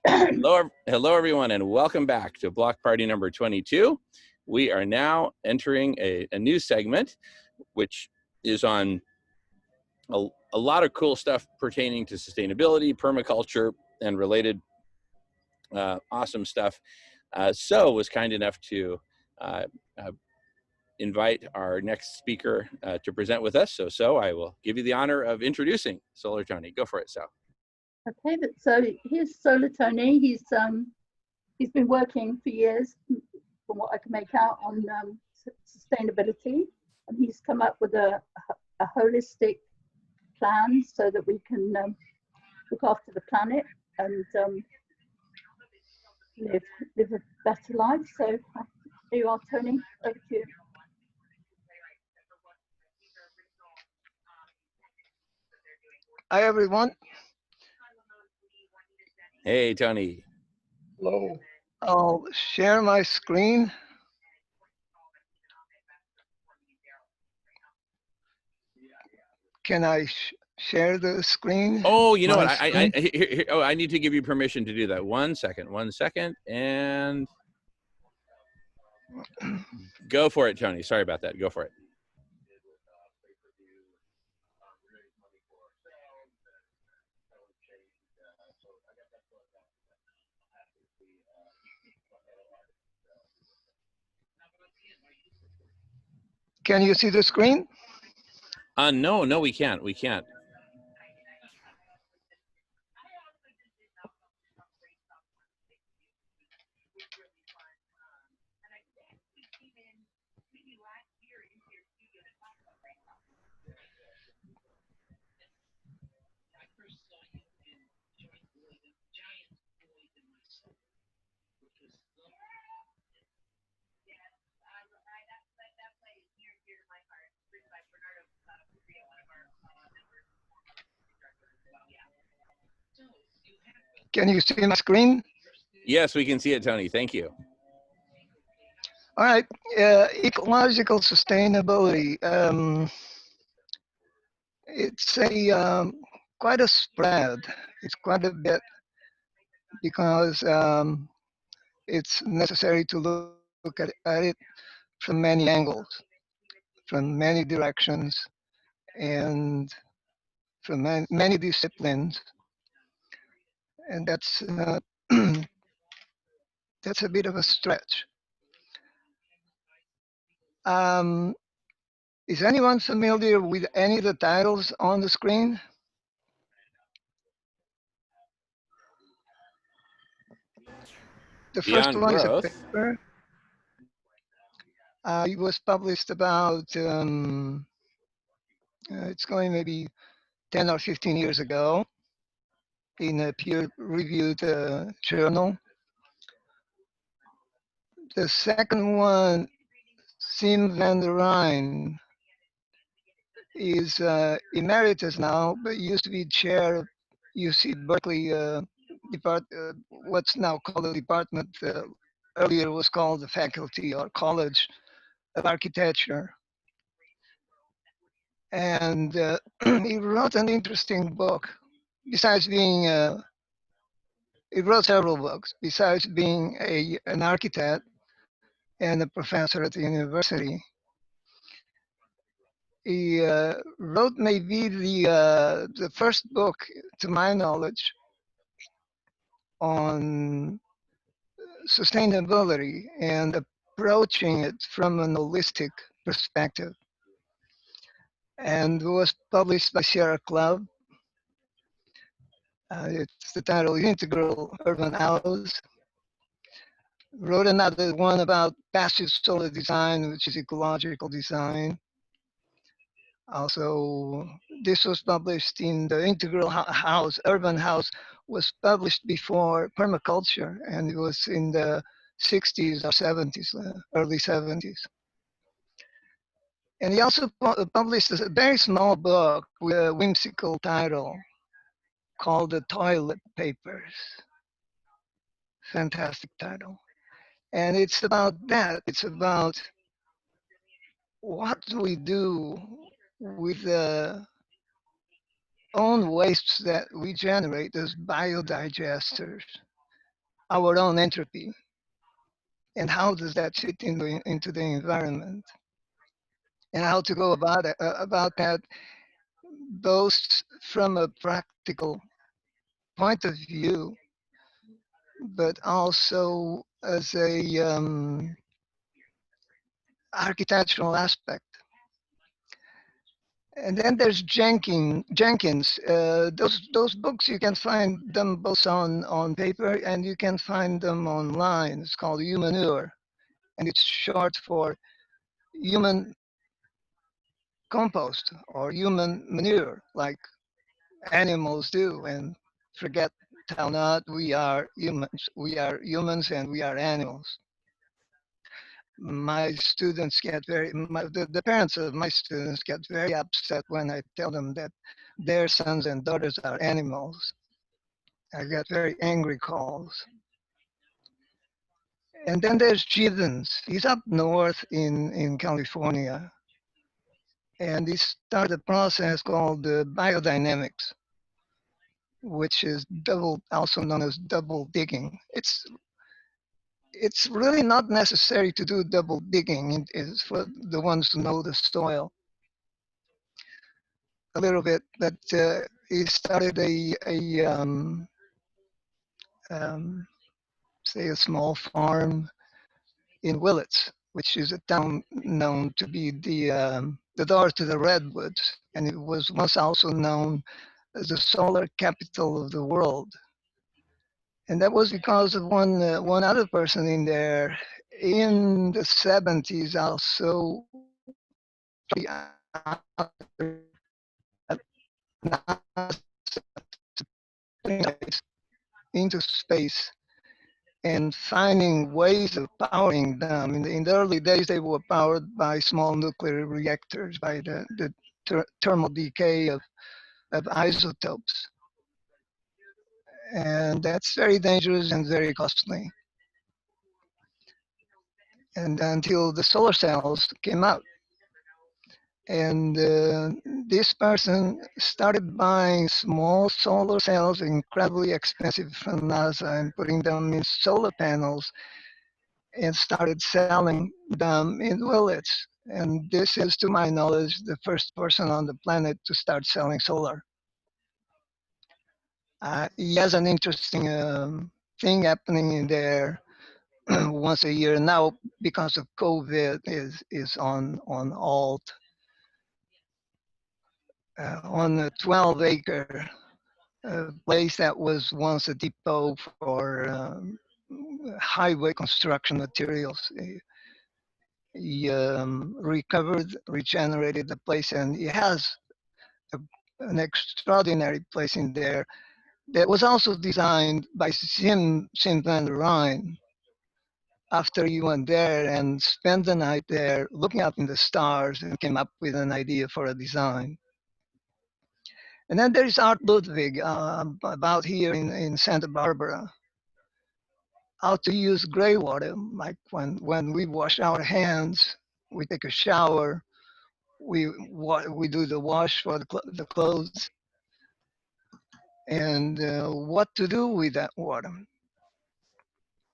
Hello, everyone, and welcome back to Block Party number 22. We are now entering a new segment, which is on a lot of cool stuff pertaining to sustainability, permaculture, and related awesome stuff. So was kind enough to invite our next speaker to present with us. So I will give you the honor of introducing Solar Tony. Go for it, So. Okay, so here's Solar Tony. He's been working for years, from what I can make out, on sustainability, and he's come up with a holistic plan so that we can look after the planet and live a better life. So here you are, Tony. Over to you. Hi, everyone. Hey, Tony. Hello. I'll share my screen. Can I share the screen? Oh, you know what? I need to give you permission to do that. One second, and go for it, Tony. Sorry about that. Go for it. Can you see the screen? No, we can't. We can't. Can you see my screen? Yes, we can see it, Tony. Thank you. All right. Ecological sustainability. It's quite a spread. It's quite a bit because it's necessary to look at it from many angles, from many directions, and from many disciplines. And that's that's a bit of a stretch. Is anyone familiar with any of the titles on the screen? The first Beyond one growth. is a paper. It was published about, it's going maybe 10 or 15 years ago in a peer-reviewed journal. The second one, Sim van der Rijn, is emeritus now, but used to be chair of UC Berkeley what's now called the department. Earlier was called the Faculty or College of Architecture. And he wrote an interesting book. Besides being, he wrote several books. Besides being an architect and a professor at the university, he wrote maybe the first book, to my knowledge, on sustainability and approaching it from an holistic perspective. And it was published by Sierra Club. It's the title Integral Urban House. Wrote another one about passive solar design, which is ecological design. Also, this was published in the Integral House, Urban House, was published before Permaculture, and it was in the 60s or 70s, early 70s. And he also published a very small book with a whimsical title called The Toilet Papers. Fantastic title. And it's about that. It's about what do we do with the own wastes that we generate as biodigesters. our own entropy, and how does that fit into the environment, and how to go about that, both from a practical point of view, but also as a architectural aspect. And then there's Jenkins. Those books, you can find them both on paper and you can find them online. It's called Humanure, and it's short for human compost or human manure, like animals do. And forget how not, we are humans. We are humans and we are animals. My students get the parents of my students get very upset when I tell them that their sons and daughters are animals. I get very angry calls. And then there's Gibbons. He's up north in California. And he started a process called biodynamics, which is also known as double digging. It's really not necessary to do double digging. It's for the ones who know the soil a little bit. But he started um, say a small farm in Willits, which is a town known to be the door to the redwoods, and it was once also known as the solar capital of the world. And that was because of one other person in there in the 70s also into space and finding ways of powering them. In the early days, they were powered by small nuclear reactors, by the thermal decay of isotopes. And that's very dangerous and very costly. And until the solar cells came out. And this person started buying small solar cells, incredibly expensive from NASA, and putting them in solar panels and started selling them in Willits. And this is, to my knowledge, the first person on the planet to start selling solar. He has an interesting thing happening in there once a year now because of COVID is on halt. On a 12-acre place that was once a depot for highway construction materials. He recovered, regenerated the place, and he has a, an extraordinary place in there that was also designed by Sim van der Rijn. After he went there and spent the night there looking up in the stars and came up with an idea for a design. And then there is Art Ludwig, about here in Santa Barbara, how to use gray water, like when we wash our hands, we take a shower, we do the wash for the clothes, and what to do with that water.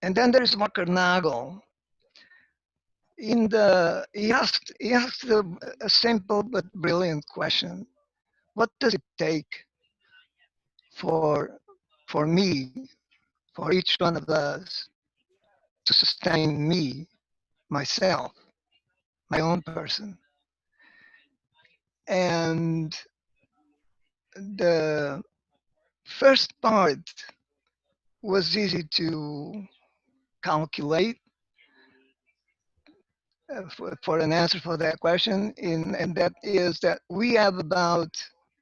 And then there's Walker Nagel. He asked a simple but brilliant question: what does it take for for me, for each one of us, to sustain me, myself, my own person? And the first part was easy to calculate for an answer for that question, and that is that we have about,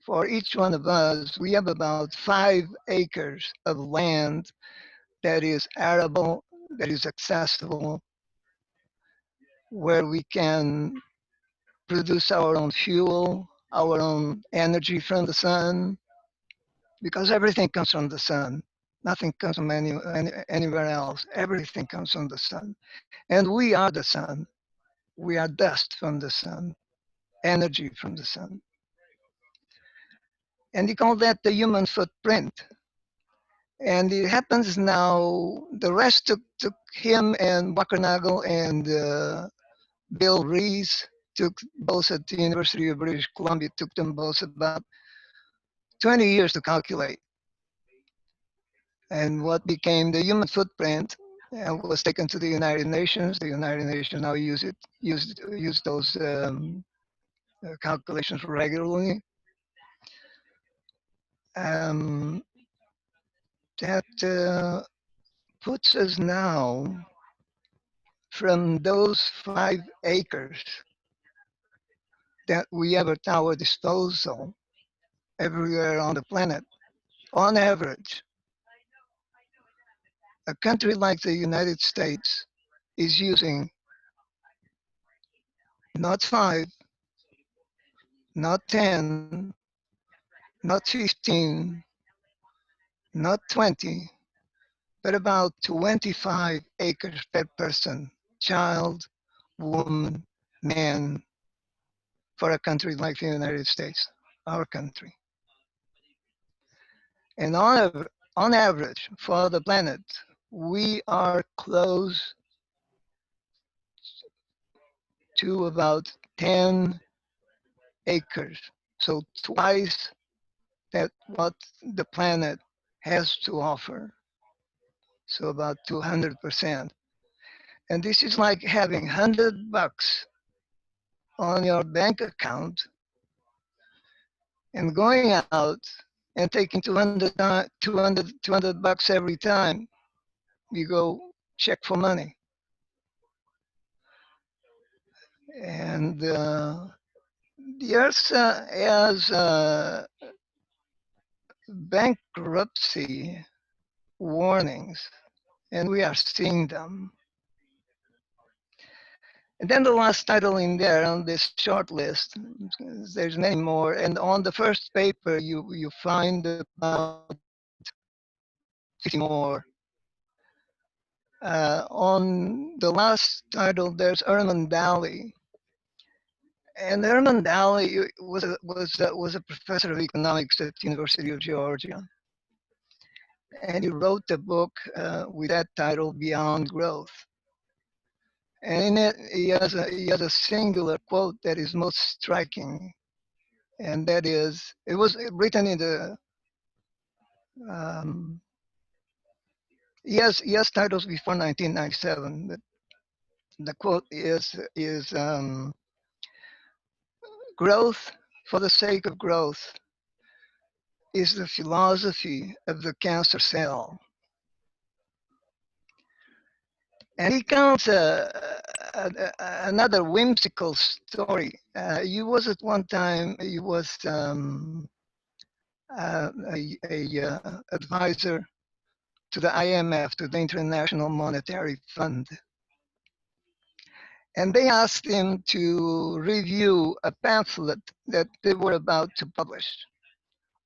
for each one of us, we have about 5 acres of land that is arable, that is accessible, where we can produce our own fuel, our own energy from the sun, because everything comes from the sun. Nothing comes from anywhere else. Everything comes from the sun. And we are the sun. We are dust from the sun, energy from the sun. And he called that the human footprint. And it happens now, the rest took him and Buckernagel and Bill Rees, took both at the University of British Columbia, took them both about 20 years to calculate. And what became the human footprint was taken to the United Nations. The United Nations now use those calculations regularly. Um, that puts us now from those 5 acres that we have at our disposal everywhere on the planet, on average, a country like the United States is using not 5, not 10, not 15, not 20, but about 25 acres per person, child, woman, man, for a country like the United States, our country. And on average, for the planet, we are close to about 10 acres. So twice that what the planet has to offer. So about 200%. And this is like having $100 on your bank account and going out and taking 200 bucks every time you go check for money. And the earth has bankruptcy warnings, and we are seeing them. And then the last title in there on this short list, there's many more. And on the first paper, you find about 50 more. On the last title, there's Herman Daly. And Herman Daly was a professor of economics at the University of Georgia. And he wrote a book with that title, Beyond Growth. And in it, he has a singular quote that is most striking. And that is, it was written in the, he has titles before 1997, but the quote is growth for the sake of growth is the philosophy of the cancer cell. And he counts another whimsical story. He was at one time, he was a advisor to the IMF, to the International Monetary Fund. And they asked him to review a pamphlet that they were about to publish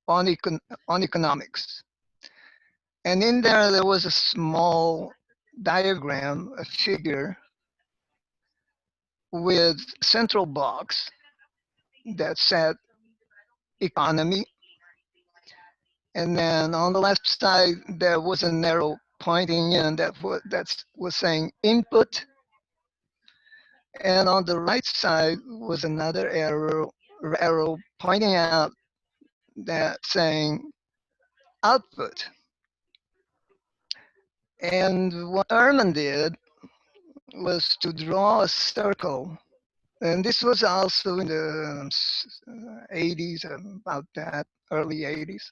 on economics. And in there was a small diagram, a figure with central box that said economy. And then on the left side, there was an arrow pointing in that was saying input. And on the right side was another arrow pointing out that saying output. And what Herman did was to draw a circle. And this was also in the 80s, about that, early 80s.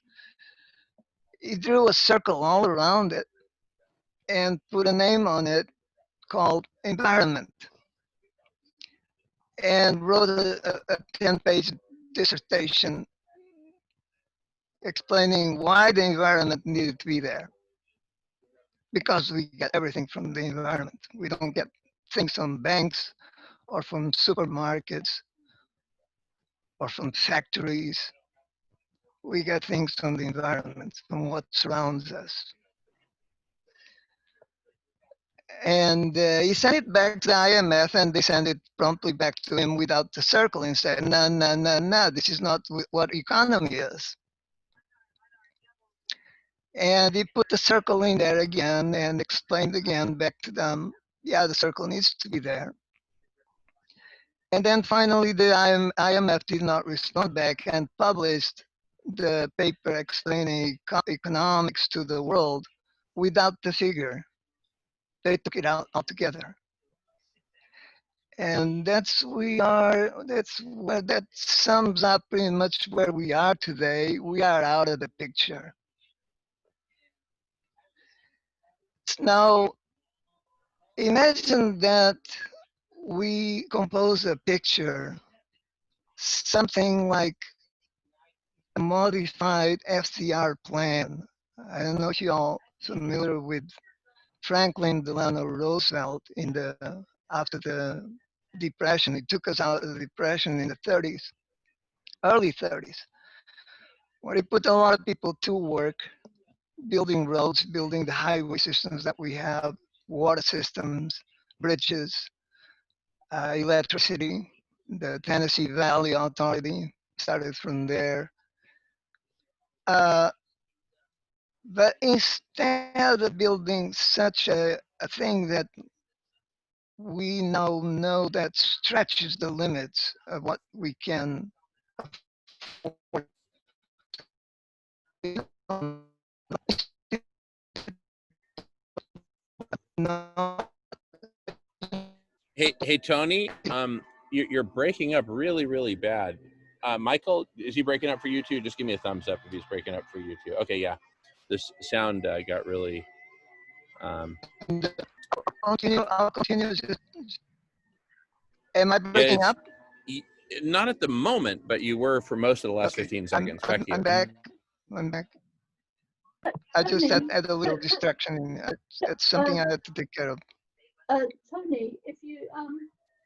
He drew a circle all around it and put a name on it called environment, and wrote a 10-page dissertation explaining why the environment needed to be there. Because we get everything from the environment. We don't get things from banks or from supermarkets or from factories. We get things from the environment, from what surrounds us. And he sent it back to the IMF, and they sent it promptly back to him without the circle and said, no, this is not what economy is. And he put the circle in there again and explained again back to them, yeah, the circle needs to be there. And then finally, the IMF did not respond back and published the paper explaining economics to the world without the figure. They took it out altogether. And that sums up pretty much where we are today. We are out of the picture. Now, imagine that we compose a picture, something like a modified FCR plan. I don't know if you all familiar with Franklin Delano Roosevelt after the Depression. It took us out of the Depression in the 30s, early 30s, where he put a lot of people to work building roads, building the highway systems that we have, water systems, bridges, electricity. The Tennessee Valley Authority started from there. Uh, but instead of building such a thing that we now know that stretches the limits of what we can afford, Hey, Tony. You're breaking up really, really bad. Michael, is he breaking up for you too? Just give me a thumbs up if he's breaking up for you too. Okay, yeah. This sound got really. I'll continue. Am I Yeah, breaking it's up? not at the moment, but you were for most of the last Okay, 15 seconds. Back to you. I'm back. I'm back. I just Tony, had a little distraction. That's something I had to take care of. Tony,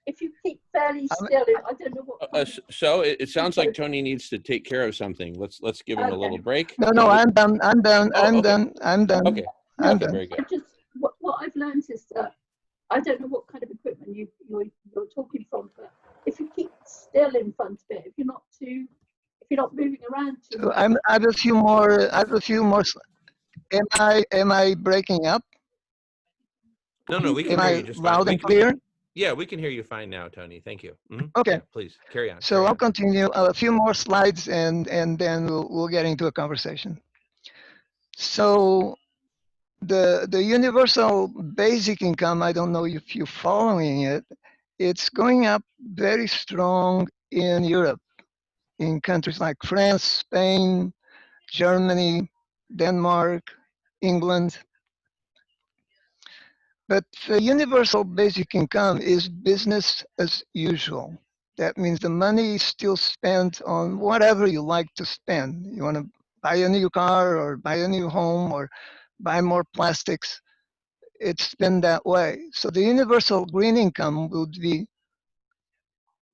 if you keep fairly still, I don't know what. So it sounds like Tony needs to take care of something. Let's give him a little break. No, I'm done. I'm done. Oh, I'm okay. done. I'm done. Okay. I'm Okay, done. very good. What I've learned is that I don't know what kind of equipment you're talking from, but if you keep still in front of it, if you're not moving around too So much. I have a few more. I have a few more. Am I breaking up? No, we can Am hear I you just fine. loud and clear? Yeah, we can hear you fine now, Tony. Thank you. Okay. Yeah, please carry on. So I'll continue a few more slides and then we'll get into a conversation. So the universal basic income, I don't know if you're following it, it's going up very strong in Europe, in countries like France, Spain, Germany, Denmark, England. But the universal basic income is business as usual. That means the money is still spent on whatever you like to spend. You want to buy a new car or buy a new home or buy more plastics. It's been that way. So the universal green income would be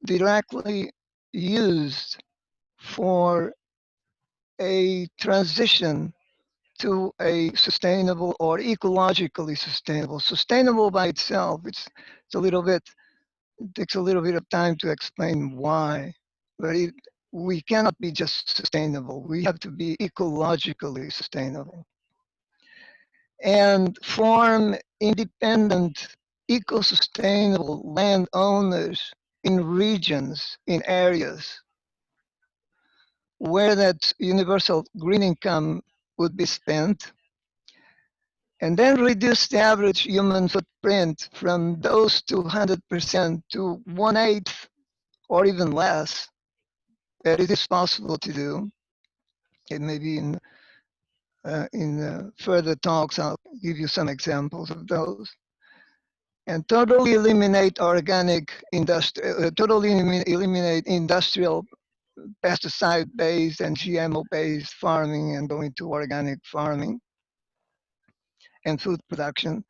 directly used for a transition to a sustainable or ecologically sustainable. Sustainable by itself, it's a little bit, it takes a little bit of time to explain why, but we cannot be just sustainable. We have to be ecologically sustainable and form independent, eco-sustainable landowners in regions, in areas where that universal green income would be spent, and then reduce the average human footprint from those 200% to 1/8 or even less. That it is possible to do. It may be in further talks, I'll give you some examples of those. And totally eliminate totally eliminate industrial pesticide-based and GMO-based farming and go into organic farming and food production.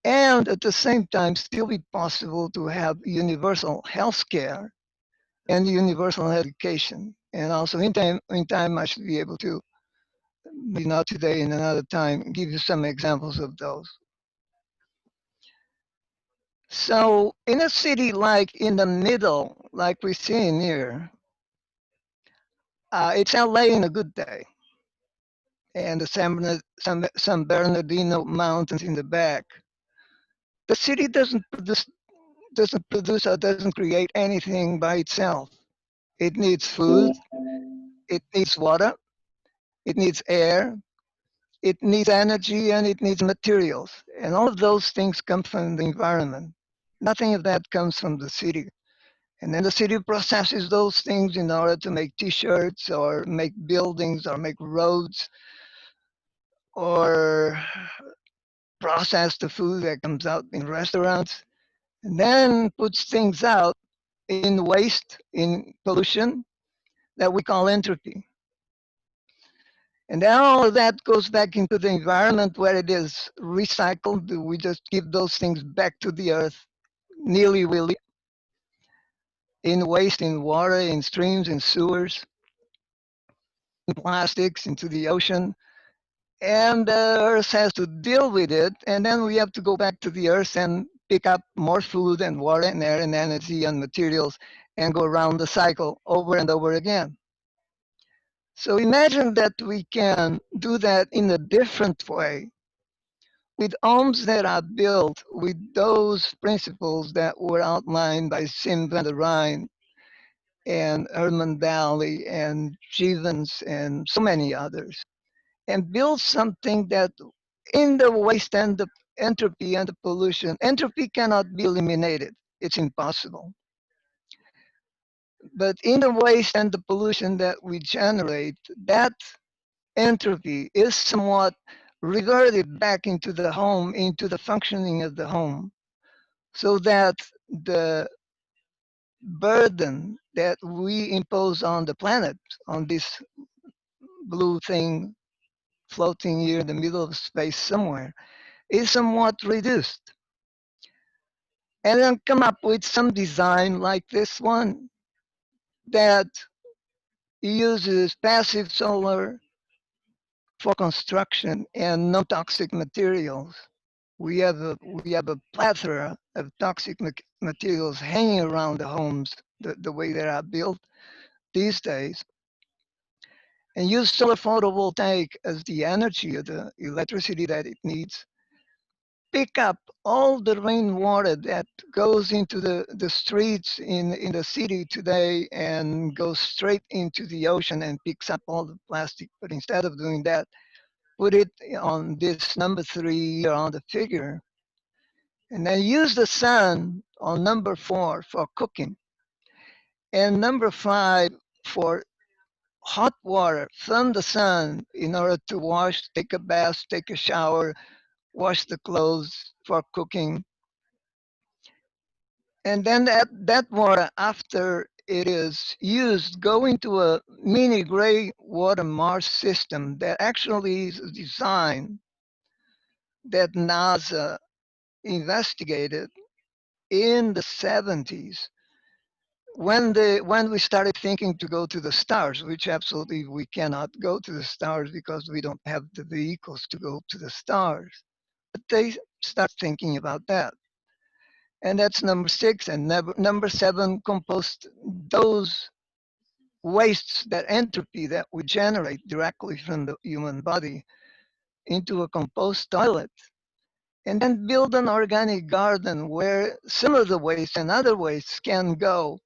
And at the same time, still be possible to have universal health care and universal education. And also in time, I should be able to, maybe not today, in another time, give you some examples of those. So in a city like in the middle, like we see in here, it's LA in a good day. and the San Bernardino Mountains in the back. The city doesn't produce or doesn't create anything by itself. It needs food, it needs water, it needs air, it needs energy, and it needs materials. And all of those things come from the environment. Nothing of that comes from the city. And then the city processes those things in order to make t-shirts or make buildings or make roads or process the food that comes out in restaurants, and then puts things out in waste, in pollution that we call entropy. And then all of that goes back into the environment where it is recycled. We just give those things back to the earth, nilly-willy, in waste, in water, in streams, in sewers, in plastics, into the ocean. And the earth has to deal with it. And then we have to go back to the earth and pick up more food and water and air and energy and materials and go around the cycle over and over again. So imagine that we can do that in a different way with homes that are built with those principles that were outlined by Sim van der Rijn and Herman Daly and Jevons and so many others, and build something that in the waste and the entropy and the pollution, entropy cannot be eliminated. It's impossible. But in the waste and the pollution that we generate, that entropy is somewhat reverted back into the home, into the functioning of the home, so that the burden that we impose on the planet, on this blue thing floating here in the middle of space somewhere, is somewhat reduced. And then come up with some design like this one that uses passive solar for construction and non-toxic materials. We have a plethora of toxic materials hanging around the homes, the way they are built these days, and use solar photovoltaic as the energy of the electricity that it needs. Pick up all the rainwater that goes into the streets in the city today and goes straight into the ocean and picks up all the plastic. But instead of doing that, put it on this number 3 on the figure, and then use the sun on number 4 for cooking, and number 5 for hot water from the sun in order to wash, take a bath, take a shower, wash the clothes for cooking. And then that water, after it is used, go into a mini gray water Mars system that actually is designed that NASA investigated in the 70s when we started thinking to go to the stars, which absolutely we cannot go to the stars because we don't have the vehicles to go to the stars. But they start thinking about that. And that's number 6. And number 7, compost those wastes, that entropy that we generate directly from the human body, into a compost toilet. And then build an organic garden where some of the waste and other wastes can go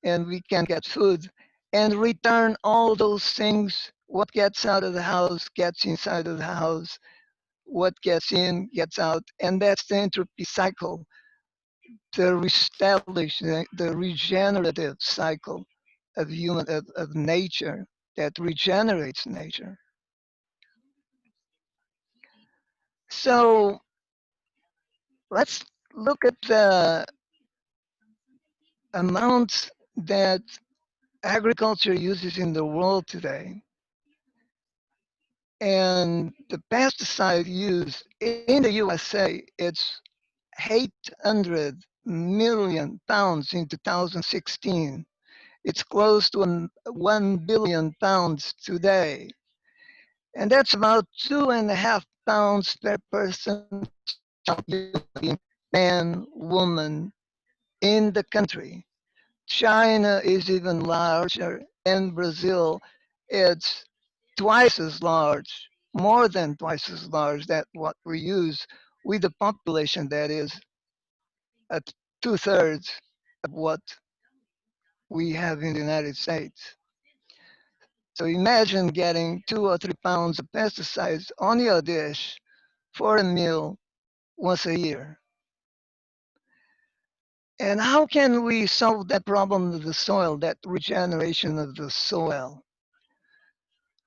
and we can get food and return all those things. What gets out of the house gets inside of the house. What gets in gets out. And that's the entropy cycle, the the regenerative cycle of nature that regenerates nature. So let's look at the amounts that agriculture uses in the world today. And the pesticide use in the USA, it's 800 million pounds in 2016. It's close to 1 billion pounds today. And that's about 2.5 pounds per person, man, woman in the country. China is even larger, and Brazil, it's twice as large, more than twice as large that what we use with a population that is at 2/3 of what we have in the United States. So imagine getting 2 or 3 pounds of pesticides on your dish for a meal once a year. And how can we solve that problem of the soil, that regeneration of the soil?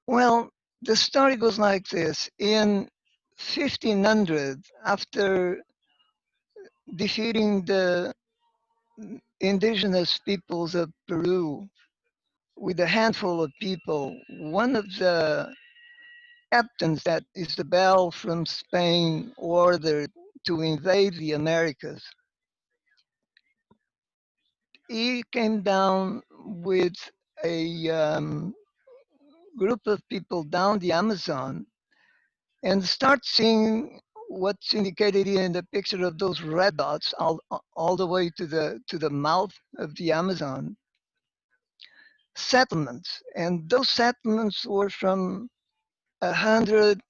Well, the story goes like this. In 1500, after defeating the indigenous peoples of Peru with a handful of people, one of the captains that Isabel from Spain ordered to invade the Americas, he came down with a group of people down the Amazon and start seeing what's indicated in the picture of those red dots all the way to the mouth of the Amazon settlements. And those settlements were from 100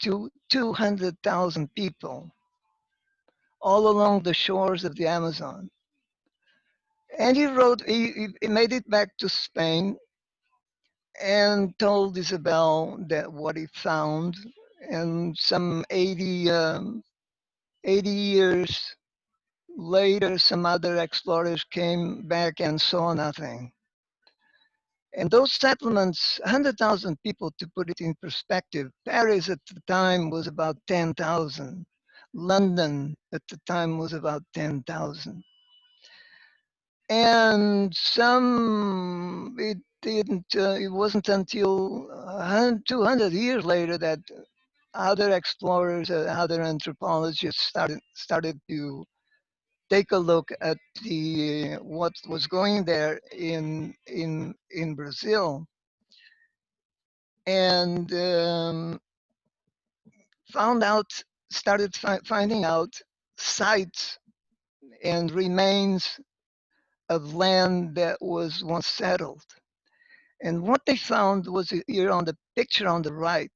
to 200,000 people all along the shores of the Amazon. And he made it back to Spain and told Isabel that what he found. And some 80 years later, some other explorers came back and saw nothing. And those settlements, 100,000 people, to put it in perspective, Paris at the time was about 10,000. London at the time was about 10,000. And it wasn't until 200 years later that other explorers, other anthropologists started to take a look at what was going there in Brazil, and started finding out sites and remains of land that was once settled. And what they found was here on the picture on the right,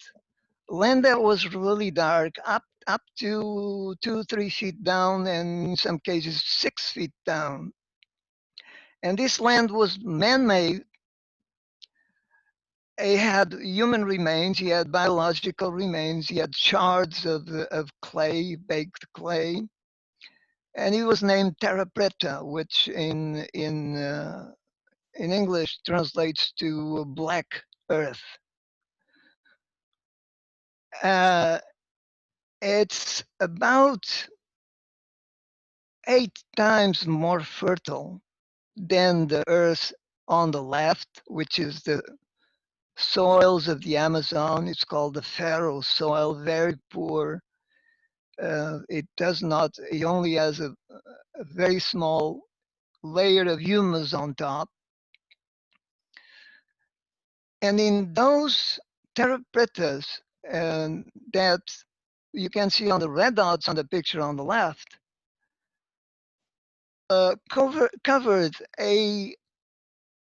land that was really dark, up to 2-3 feet down, and in some cases 6 feet down. And this land was man-made. It had human remains, he had biological remains, he had shards of clay, baked clay, and he was named Terra Preta, which in English translates to black earth. It's about 8 times more fertile than the earth on the left, which is the soils of the Amazon. It's called the Pharaoh soil, very poor. It only has a very small layer of humus on top. And in those terra pretas that you can see on the red dots on the picture on the left, covered a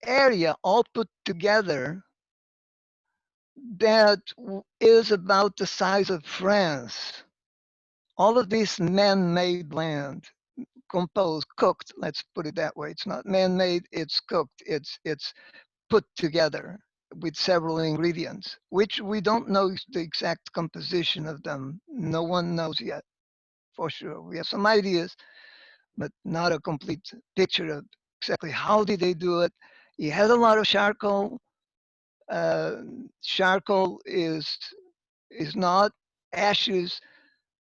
area all put together that is about the size of France. All of this man-made land, composed, cooked, let's put it that way. It's not man-made, it's cooked. It's put together with several ingredients, which we don't know the exact composition of them. No one knows yet, for sure. We have some ideas, but not a complete picture of exactly how did they do it. He had a lot of charcoal. Charcoal is not ashes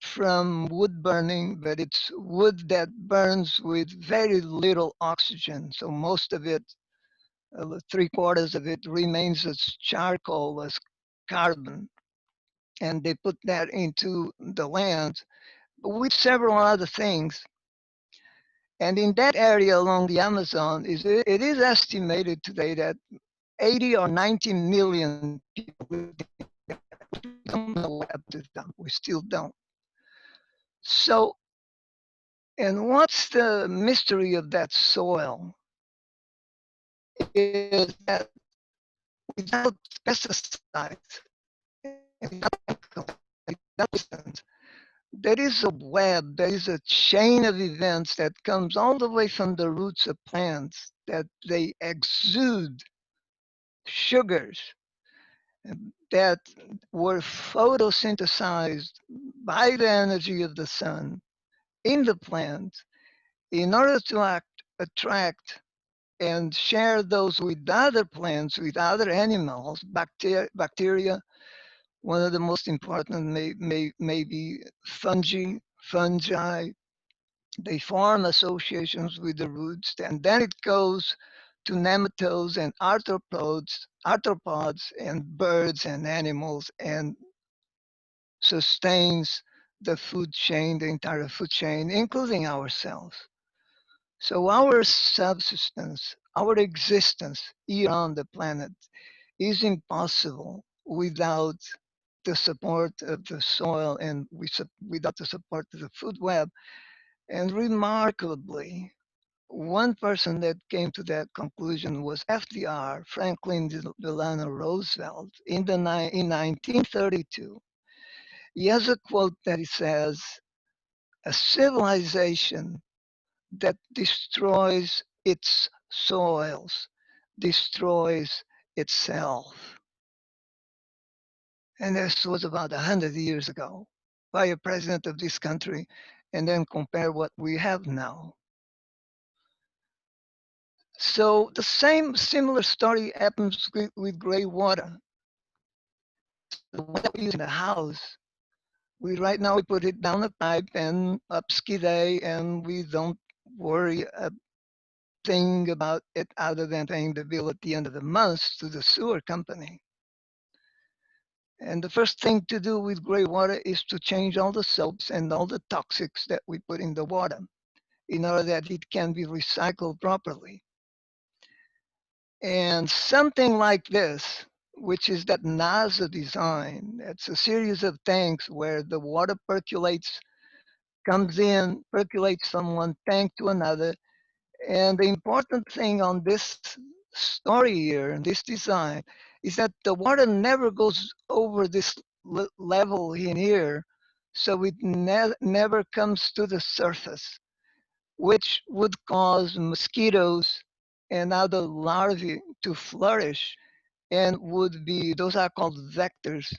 from wood burning, but it's wood that burns with very little oxygen. So most of it, 3/4 of it, remains as charcoal, as carbon. And they put that into the land with several other things. And in that area along the Amazon, it is estimated today that 80 or 90 million people live there. We don't know what happened to them. We still don't. So, and what's the mystery of that soil? Is that without pesticides, and without poisons, there is a web, there is a chain of events that comes all the way from the roots of plants that they exude sugars that were photosynthesized by the energy of the sun in the plant in order to attract and share those with other plants, with other animals, bacteria. One of the most important may be fungi. They form associations with the roots, and then it goes to nematodes and arthropods and birds and animals, and sustains the food chain, the entire food chain, including ourselves. So our subsistence, our existence here on the planet is impossible without the support of the soil and without the support of the food web. And remarkably, one person that came to that conclusion was FDR, Franklin Delano Roosevelt, in 1932. He has a quote that he says, "A civilization that destroys its soils destroys itself." And this was about 100 years ago by a president of this country. And then compare what we have now. So the similar story happens with gray water. The water we use in the house, right now we put it down a pipe and up skidday, and we don't worry a thing about it other than paying the bill at the end of the month to the sewer company. And the first thing to do with gray water is to change all the soaps and all the toxics that we put in the water in order that it can be recycled properly. And something like this, which is that NASA design, it's a series of tanks where the water percolates, comes in, percolates from one tank to another. And the important thing on this story here, and this design, is that the water never goes over this level in here, so it never comes to the surface, which would cause mosquitoes and other larvae to flourish, and those are called vectors,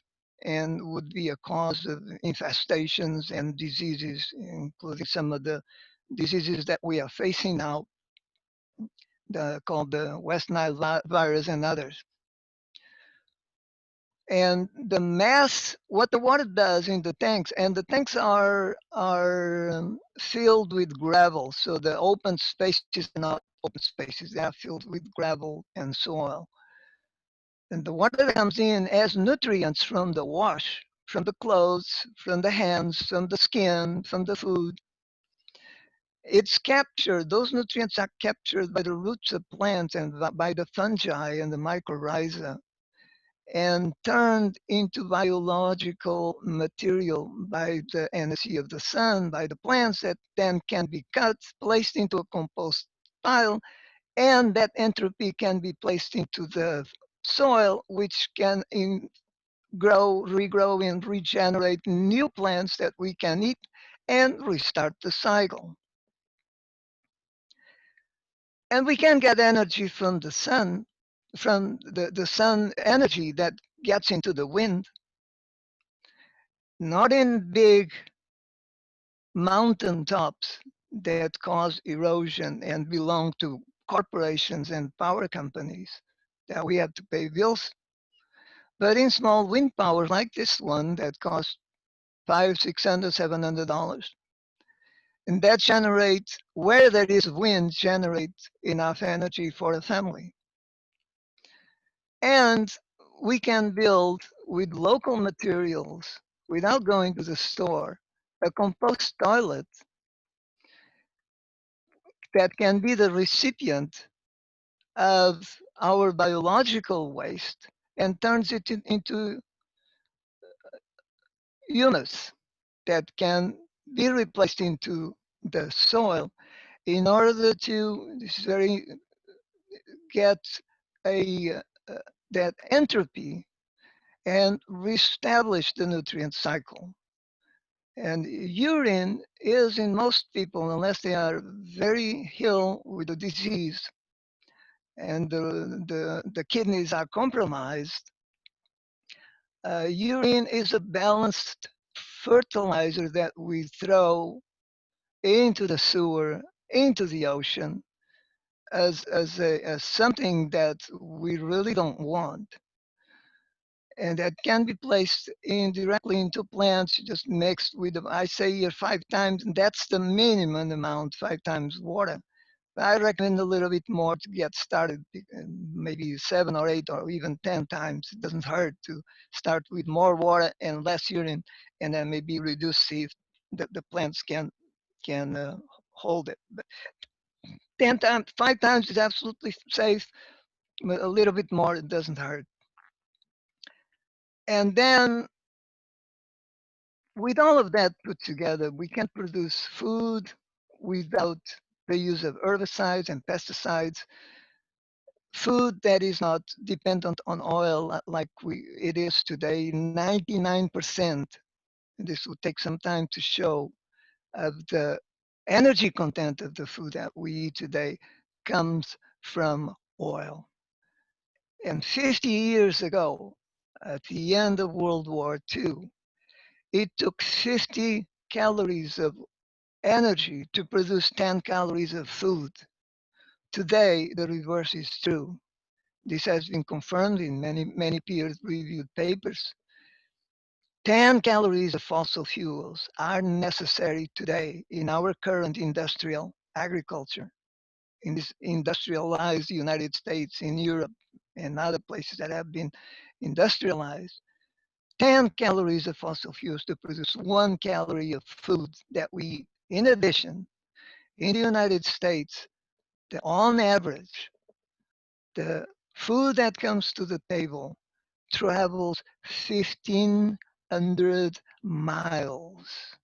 and would be a cause of infestations and diseases, including some of the diseases that we are facing now, called the West Nile virus and others. And the mass, what the water does in the tanks, and the tanks are filled with gravel, so the open spaces are not open spaces, they are filled with gravel and soil. And the water that comes in as nutrients from the wash, from the clothes, from the hands, from the skin, from the food. It's captured, those nutrients are captured by the roots of plants and by the fungi and the mycorrhiza, and turned into biological material by the energy of the sun, by the plants, that then can be cut, placed into a compost pile, and that entropy can be placed into the soil, which can regrow, and regenerate new plants that we can eat and restart the cycle. And we can get energy from the sun, from the sun energy that gets into the wind, not in big mountain tops that cause erosion and belong to corporations and power companies that we have to pay bills, but in small wind power like this one that costs $500, $600, $700. And that generates, where there is wind, generates enough energy for a family. And we can build with local materials, without going to the store, a compost toilet that can be the recipient of our biological waste and turns it into humus that can be replaced into the soil in order to get a that entropy and reestablish the nutrient cycle. And urine is in most people, unless they are very ill with a disease and the kidneys are compromised, urine is a balanced fertilizer that we throw into the sewer, into the ocean, as something that we really don't want. And that can be placed in directly into plants, just mixed with, I say here 5 times, and that's the minimum amount, 5 times water. I recommend a little bit more to get started, maybe 7 or 8 or even 10 times. It doesn't hurt to start with more water and less urine, and then maybe reduce, see if the plants can hold it. But 10 times, 5 times is absolutely safe. But a little bit more, it doesn't hurt. And then with all of that put together, we can produce food without the use of herbicides and pesticides, food that is not dependent on oil like it is today. 99%, this will take some time to show, of the energy content of the food that we eat today comes from oil. And 50 years ago, at the end of World War II, it took 50 calories of energy to produce 10 calories of food. Today, the reverse is true. This has been confirmed in many peer-reviewed papers. 10 calories of fossil fuels are necessary today in our current industrial agriculture, in this industrialized United States, in Europe, and other places that have been industrialized. 10 calories of fossil fuels to produce 1 calorie of food that we eat. In addition, in the United States, on average, the food that comes to the table travels 1,500 miles.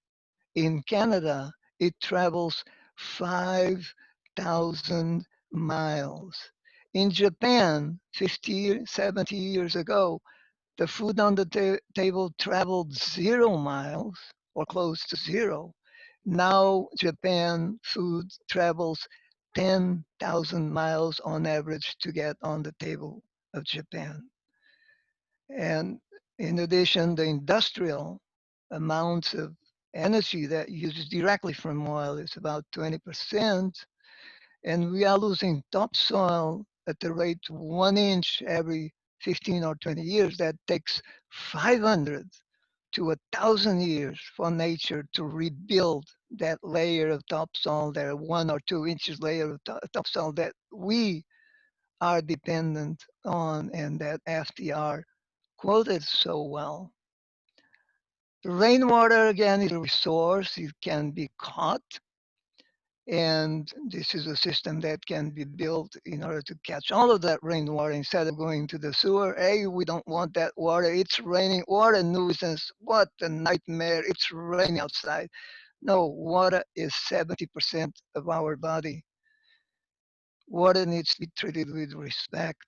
In Canada, it travels 5,000 miles. In Japan, 50, 70 years ago, the food on the table traveled 0 miles or close to zero. Now, Japan food travels 10,000 miles on average to get on the table of Japan. And in addition, the industrial amounts of energy that uses directly from oil is about 20%. And we are losing topsoil at the rate 1 inch every 15 or 20 years. That takes 500 to 1,000 years for nature to rebuild that layer of topsoil, that 1 or 2 inches layer of topsoil that we are dependent on and that FDR quoted so well. Rainwater, again, is a resource. It can be caught. And this is a system that can be built in order to catch all of that rainwater instead of going to the sewer. Hey, we don't want that water. It's raining. What a nuisance. What a nightmare. It's raining outside. No, water is 70% of our body. Water needs to be treated with respect.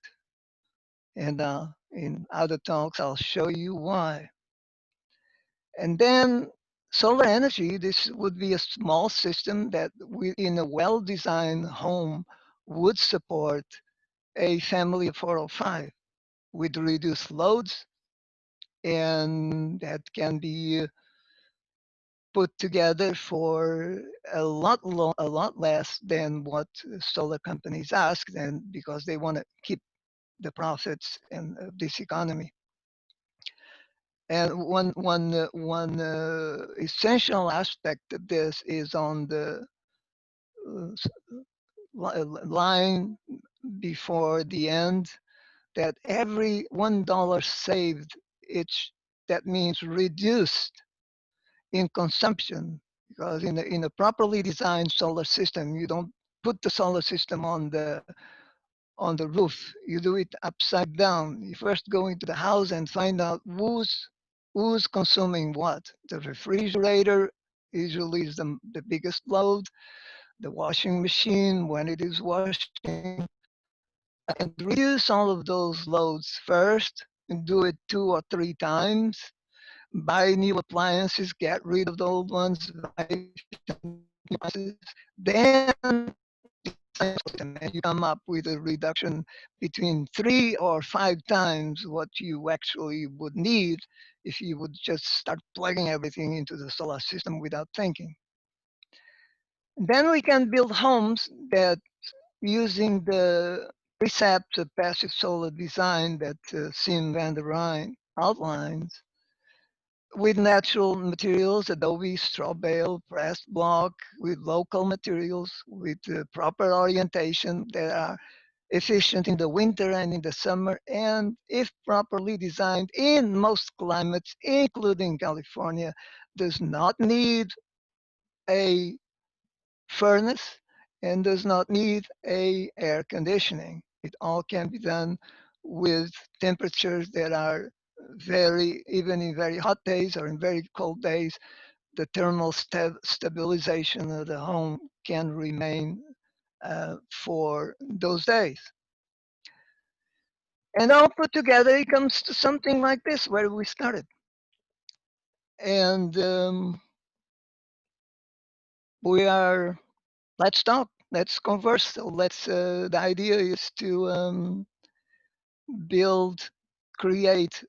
And in other talks, I'll show you why. And then solar energy, this would be a small system that in a well-designed home would support a family of 4 or 5 with reduced loads, and that can be put together for a lot less than what solar companies ask, and because they want to keep the profits in this economy. And one essential aspect of this is on the line before the end, that every $1 saved, that means reduced in consumption, because in a properly designed solar system, you don't put the solar system on the roof. You do it upside down. You first go into the house and find out who's consuming what. The refrigerator usually is the biggest load. The washing machine, when it is washing, and reduce all of those loads first and do it 2 or 3 times. Buy new appliances, get rid of the old ones, buy new appliances. Then and you come up with a reduction between 3 or 5 times what you actually would need if you would just start plugging everything into the solar system without thinking. Then we can build homes that using the precepts of passive solar design that Sim van der Rijn outlines with natural materials, adobe, straw bale, pressed block, with local materials, with proper orientation that are efficient in the winter and in the summer, and if properly designed in most climates, including California, does not need a furnace and does not need a air conditioning. It all can be done with temperatures that are very, even in very hot days or in very cold days, the thermal stabilization of the home can remain for those days. And all put together, it comes to something like this, where we started. And we are, let's talk, let's converse. So the idea is to build, create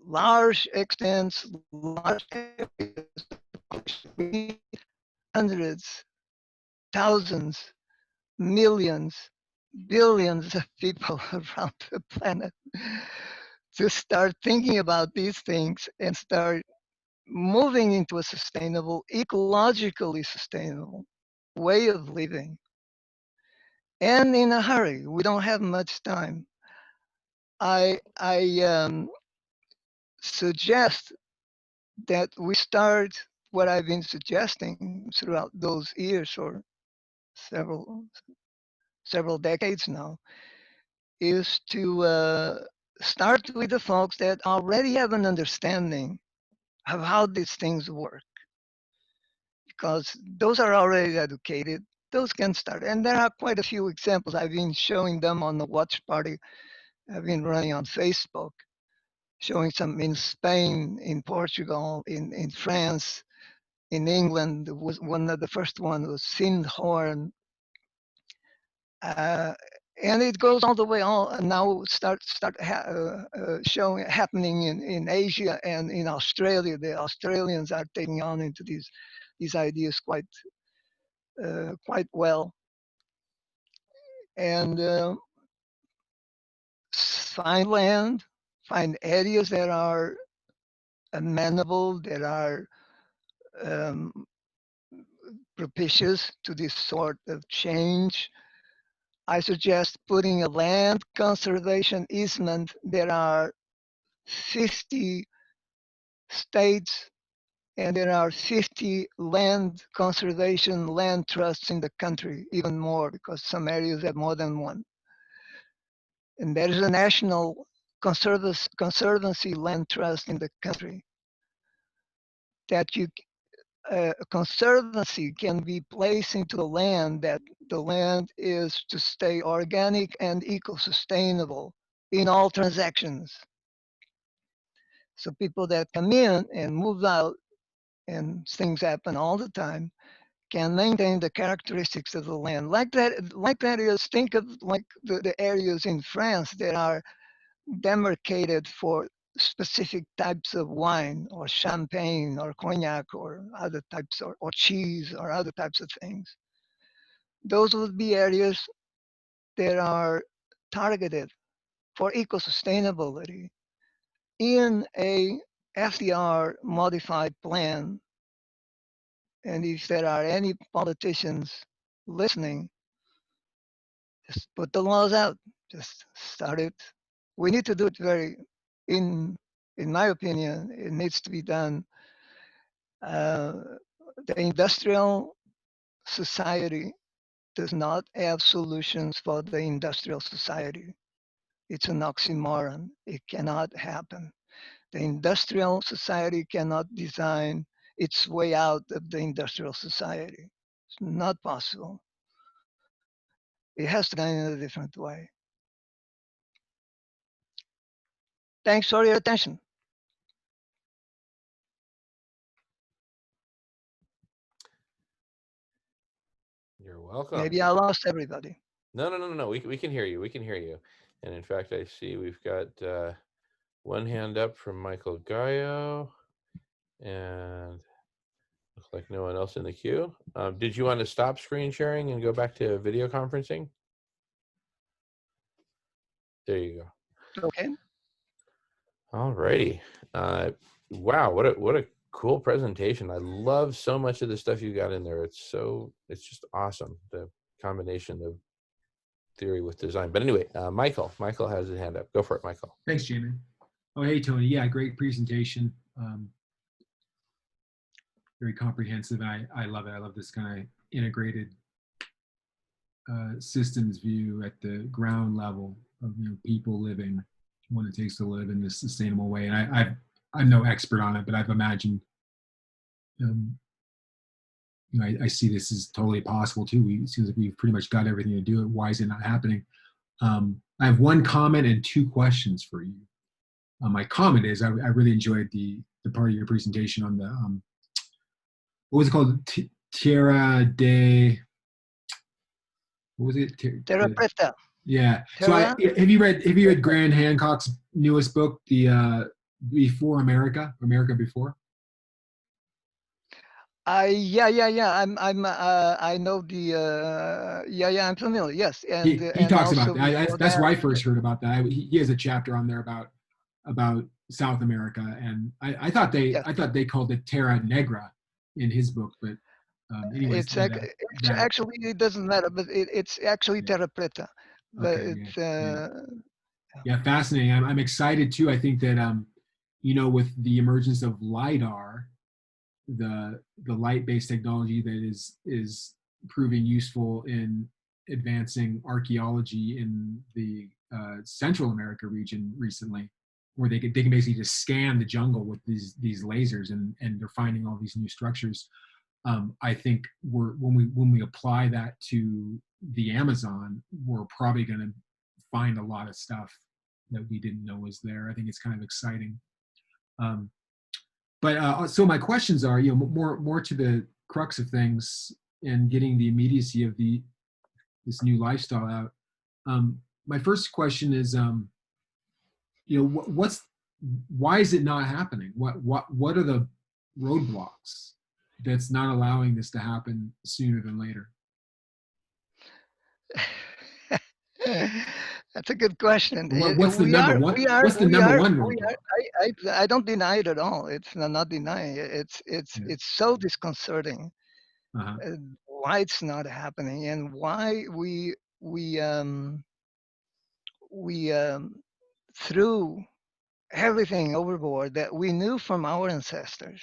large extents, large areas, hundreds, thousands, millions, billions of people around the planet to start thinking about these things and start moving into a sustainable, ecologically sustainable way of living. And in a hurry, we don't have much time. I suggest that we start what I've been suggesting throughout those years or several several decades now is to start with the folks that already have an understanding of how these things work, because those are already educated. Those can start, and there are quite a few examples. I've been showing them on the watch party I've been running on Facebook, showing some in Spain, in Portugal, in France, in England. Was one of the first one was Sindhorn, uh, and it goes all the way on. Now showing happening in Asia and in Australia. The Australians are taking on into these ideas quite well, and find land, find areas that are amenable, that are um, propitious to this sort of change. I suggest putting a land conservation easement. There are 50 states and there are 50 land conservation land trusts in the country, even more because some areas have more than one. And there is a national conservancy land trust in the country that conservancy can be placed into the land, that the land is to stay organic and eco-sustainable in all transactions. So people that come in and move out, and things happen all the time, can maintain the characteristics of the land. Like that is, think of like the areas in France that are demarcated for specific types of wine or champagne or cognac or other types or cheese or other types of things. Those would be areas that are targeted for eco-sustainability in a FDR modified plan. And if there are any politicians listening, just put the laws out. Just start it. We need to do it in my opinion, it needs to be done. Uh, the industrial society does not have solutions for the industrial society. It's an oxymoron. It cannot happen. The industrial society cannot design its way out of the industrial society. It's not possible. It has to be done in a different way. Thanks for your attention. You're welcome. Maybe I lost everybody. No. We can hear you. We can hear you. And in fact, I see we've got one hand up from Michael Gallo, and looks like no one else in the queue. Did you want to stop screen sharing and go back to video conferencing? There you go. Okay. All righty. Wow, what a cool presentation. I love so much of the stuff you got in there. It's just awesome, the combination of theory with design. But anyway, Michael has his hand up. Go for it, Michael. Thanks, Jamie. Oh, hey, Tony. Yeah, great presentation. Very comprehensive. I love it. I love this kind of integrated systems view at the ground level of people living what it takes to live in this sustainable way. And I'm no expert on it, but I've imagined. I see this as totally possible too. It seems like we've pretty much got everything to do it. Why is it not happening? I have one comment and two questions for you. My comment is I really enjoyed the part of your presentation on the what was it called? Tierra de, what was it? Terra Preta. Yeah. Terra? So have you read Graham Hancock's newest book, the Before America Before? Yeah. I know the. I'm familiar. Yes, and he talks also about that. before That's where I first heard about that. He has a chapter on there about South America, and I thought they called it Terra Negra in his book, but anyways, it's actually it doesn't matter, but it's actually Terra Preta. But Okay, it's yeah, fascinating. I'm excited too. I think that with the emergence of LiDAR, the light-based technology that is proving useful in advancing archaeology in the Central America region recently, where they can basically just scan the jungle with these lasers, and they're finding all these new structures. I think when we apply that to the Amazon, we're probably going to find a lot of stuff that we didn't know was there. I think it's kind of exciting. But so my questions are, more to the crux of things and getting the immediacy of this new lifestyle out. My first question is, why is it not happening? What are the roadblocks that's not allowing this to happen sooner than later? That's a good question. What's the number one? What's the number one roadblock? I don't deny it at all. It's not denying it. It's so disconcerting. Why it's not happening, and why we threw everything overboard that we knew from our ancestors.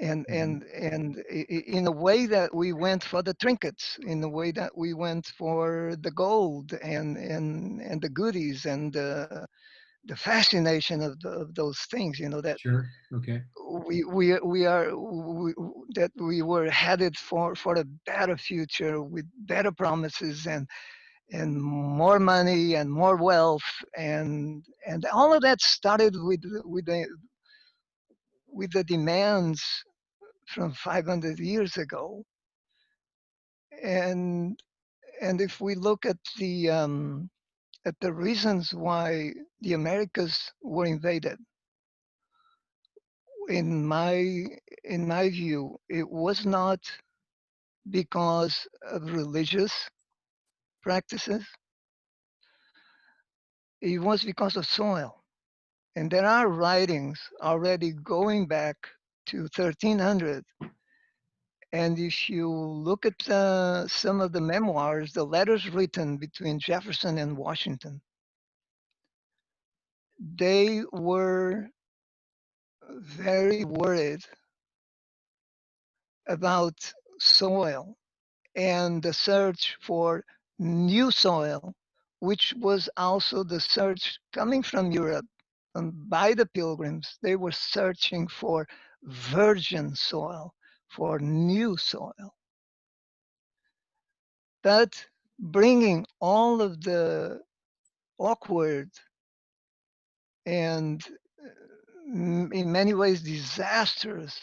And in a way that we went for the trinkets, in the way that we went for the gold and the goodies and the fascination of those things, that Sure. Okay. that we were headed for a better future with better promises and more money and more wealth, and all of that started with the demands from 500 years ago. And if we look at the reasons why the Americas were invaded, in my view, it was not because of religious practices. It was because of soil. And there are writings already going back to 1300. And if you look at some of the memoirs, the letters written between Jefferson and Washington, they were very worried about soil and the search for new soil, which was also the search coming from Europe by the pilgrims. They were searching for virgin soil, for new soil. But bringing all of the awkward and in many ways disastrous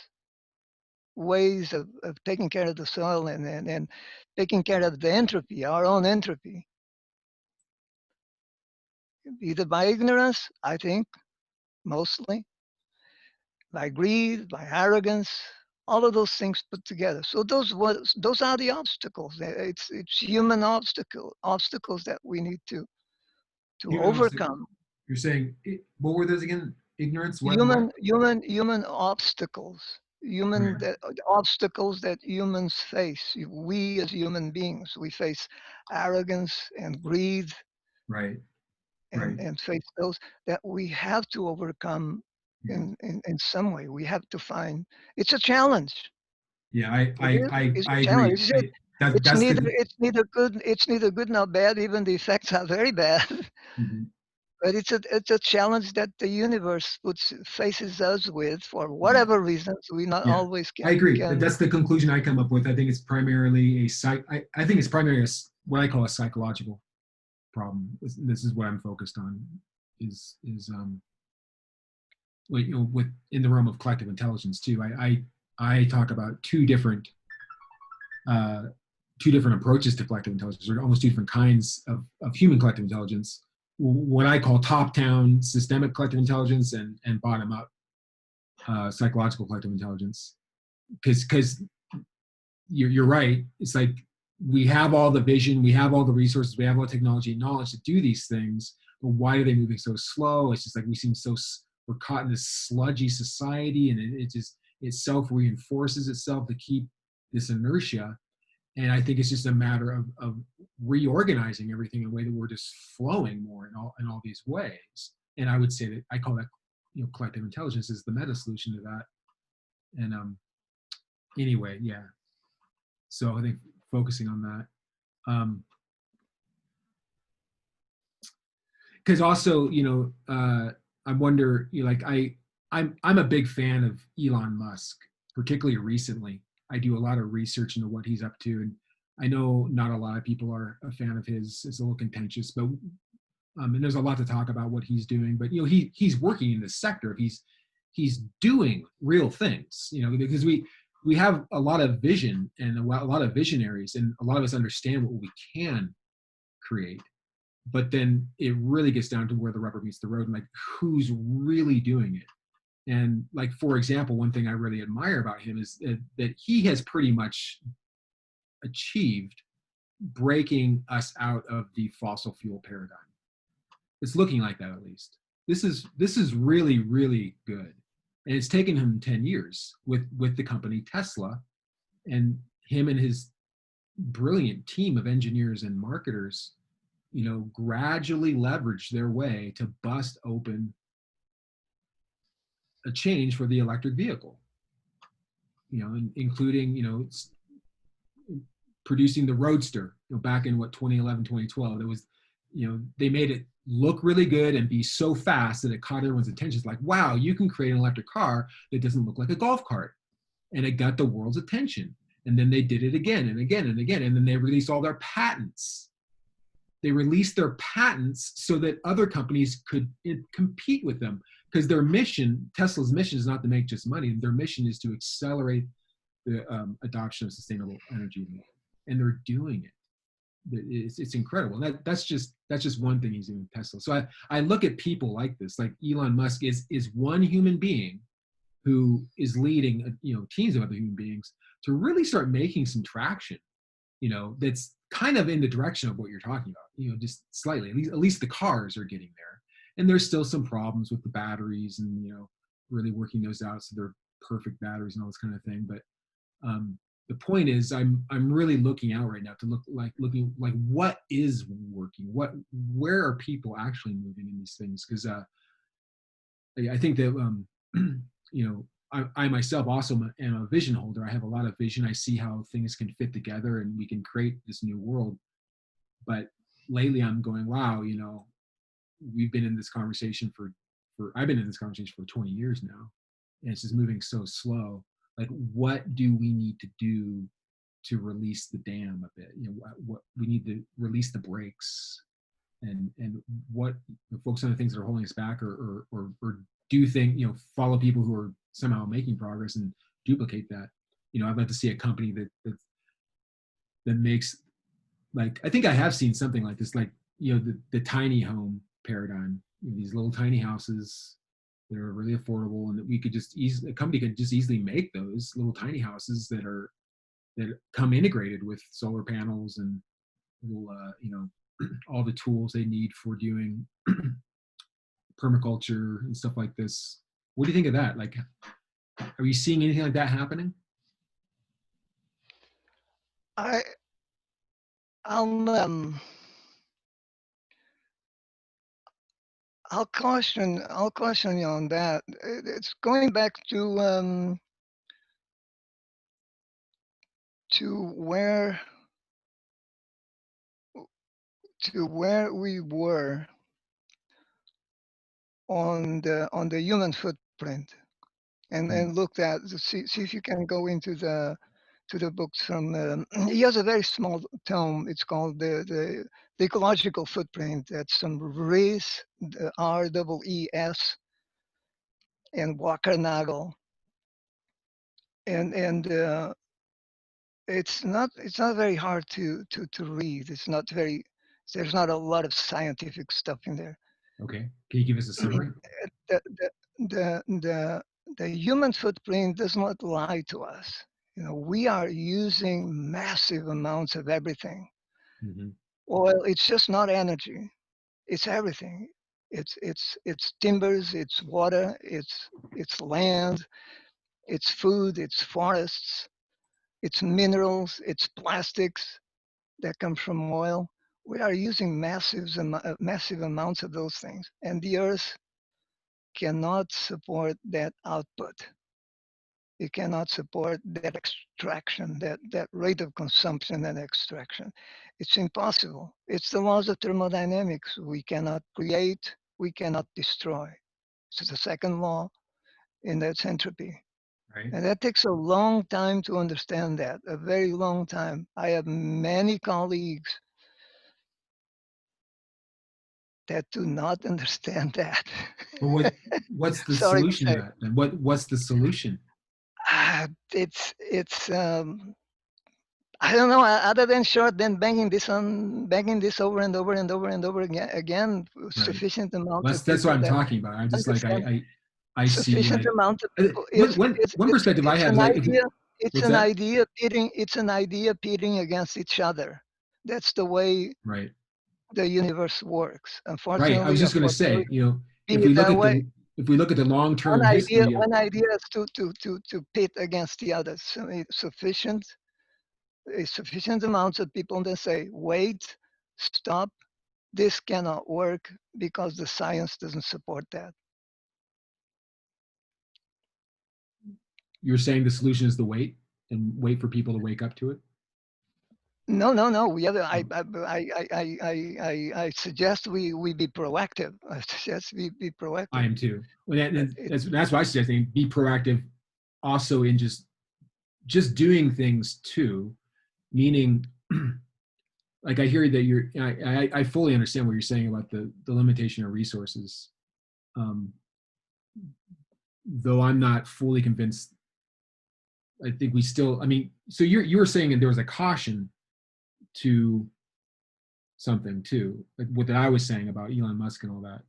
ways of taking care of the soil and taking care of the entropy, our own entropy, either by ignorance, I think, mostly, by greed, by arrogance, all of those things put together. So those are the obstacles. It's human obstacles that we need to Human obstacle. overcome. You're saying, what were those again? Ignorance, what and what? Human obstacles. Right, Obstacles that humans face. We as human beings, we face arrogance and greed right, right. and face those that we have to overcome Yeah. in some way. We have to find it's a challenge. Yeah, It's I a challenge. agree. That's the It's neither good nor bad. Even the effects are very bad. mhm, But it's a challenge that the universe faces us with for yeah. whatever reasons we not Yeah, always I agree. can. That's the conclusion I come up with. I think it's primarily I think it's primarily what I call a psychological problem. This is what I'm focused on. Well, you know, with in the realm of collective intelligence too. I talk about uh, two different approaches to collective intelligence, or almost two different kinds of human collective intelligence. What I call top-down systemic collective intelligence and bottom-up psychological collective intelligence. Because you're right. It's like we have all the vision, we have all the resources, we have all the technology and knowledge to do these things, but why are they moving so slow? It's just like we're caught in this sludgy society, and it self-reinforces itself to keep this inertia. And I think it's just a matter of reorganizing everything in a way that we're just flowing more in all these ways. And I would say that I call that, you know, collective intelligence is the meta solution to that. And anyway, yeah. So I think focusing on that, because also, you know, I wonder, you know, like I'm a big fan of Elon Musk, particularly recently. I do a lot of research into what he's up to, and I know not a lot of people are a fan of his. It's a little contentious, but and there's a lot to talk about what he's doing. But you know, he's working in this sector. He's doing real things, you know, because we have a lot of vision and a lot of visionaries, and a lot of us understand what we can create. But then it really gets down to where the rubber meets the road, and like who's really doing it. And like, for example, one thing I really admire about him is that he has pretty much achieved breaking us out of the fossil fuel paradigm. It's looking like that, at least. This is really, really good. And it's taken him 10 years with the company Tesla, and him and his brilliant team of engineers and marketers, you know, gradually leverage their way to bust open a change for the electric vehicle, you know, including, you know, producing the Roadster, you know, back in 2011, 2012. It was, you know, they made it look really good and be so fast that it caught everyone's attention. It's like, wow, you can create an electric car that doesn't look like a golf cart. And it got the world's attention. And then they did it again and again and again. And then they released all their patents. They released their patents so that other companies could compete with them. Because their mission, Tesla's mission, is not to make just money. Their mission is to accelerate the adoption of sustainable energy. And they're doing it. It's incredible. And that's just one thing he's doing with Tesla. So I look at people like this, like Elon Musk is one human being who is leading, you know, teams of other human beings to really start making some traction, you know, that's kind of in the direction of what you're talking about, you know, just slightly. At least the cars are getting there. And there's still some problems with the batteries and, you know, really working those out so they're perfect batteries and all this kind of thing. But the point is, I'm really looking out right now to looking like what is working, where are people actually moving in these things? Because I think that you know, I myself also am a vision holder. I have a lot of vision. I see how things can fit together and we can create this new world. But lately, I'm going, wow, you know, we've been in this conversation I've been in this conversation for 20 years now, and it's just moving so slow. Like, what do we need to do to release the dam a bit? You know, what we need to release the brakes and what focus on the things that are holding us back, or do things, follow people who are somehow making progress and duplicate that. I'd like to see a company that makes, like, I think I have seen something like this, like, the tiny home paradigm, these little tiny houses that are really affordable, and that we could just a company could just easily make those little tiny houses that come integrated with solar panels and little, all the tools they need for doing permaculture and stuff like this. What do you think of that? Like, are you seeing anything like that happening? I I'll I'll caution you on that. It's going back to where we were on the human footprint, and looked at see if you can go into the books from. He has a very small tome. It's called the Ecological Footprint. That's some Rees, REES, and Walker-Nagel, and it's not very hard to read. It's not very. There's not a lot of scientific stuff in there. Okay, can you give us a summary? The the the the human footprint does not lie to us. We are using massive amounts of everything. Mm-hmm. Oil, it's just not energy. It's everything. It's timbers, it's water, it's land, it's food, it's forests, it's minerals, it's plastics that come from oil. We are using massive amounts of those things, and the earth cannot support that output. It cannot support that extraction, that rate of consumption and extraction. It's impossible. It's the laws of thermodynamics. We cannot create, we cannot destroy. It's the second law, and that's entropy. Right. And that takes a long time to understand that, a very long time. I have many colleagues that do not understand that. But what's the Sorry to solution to say. that? And what's the solution? It's I don't know, other than short, than banging this over and over and over and over again, Right. sufficient amount That's of that's what people I'm that talking about. I'm just like understand. I see, Sufficient like, amount of people one perspective I it's have, an like, idea. It's what's an that? idea pitting. It's an idea pitting against each other. That's the way Right. the universe works. Right. I was Unfortunately, just going to unfortunately, say, be it that way. if we look at the One long-term idea, history of, one idea is to pit against the others. So a sufficient amount of people that say, wait, stop, this cannot work because the science doesn't support that. you're saying the solution is to wait and wait for people to wake up to it. No. We have. Oh, I suggest we be proactive. I suggest we be I proactive. am too. Well, It, that's why I suggest be proactive, also in just doing things too, meaning, like, I hear that I fully understand what you're saying about the limitation of resources, though I'm not fully convinced. I think we still, I mean, so you were saying that there was a caution to something too, like what that I was saying about Elon Musk and all that.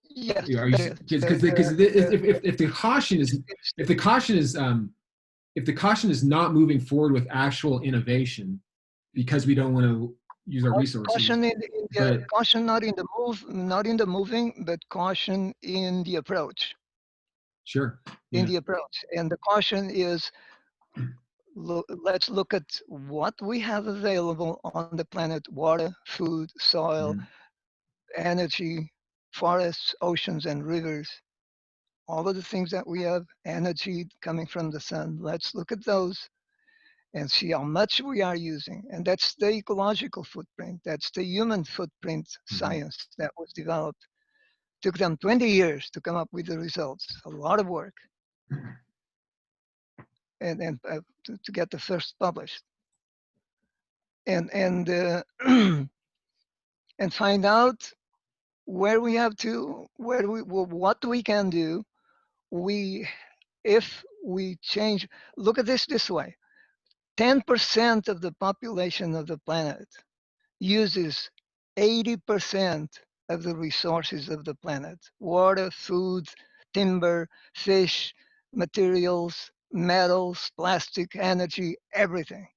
yes, Are you, there is. because if the caution is, if the caution is if the caution is not moving forward with actual innovation because we don't want to use our resources, Caution but caution not in the not in the moving, but caution in the approach. sure, In yeah, the approach, and the caution is, let's look at what we have available on the planet: water, food, soil, mhm, energy, forests, oceans, and rivers. All of the things that we have, energy coming from the sun. Let's look at those and see how much we are using. And that's the ecological footprint. That's the human footprint mhm. science that was developed. Took them 20 years to come up with the results. A lot of work, and to get the first published. And and find out where we have to, what we can do. If we change, look at this way: 10% of the population of the planet uses 80% of the resources of the planet: water, food, timber, fish, materials, metals, plastic, energy, everything.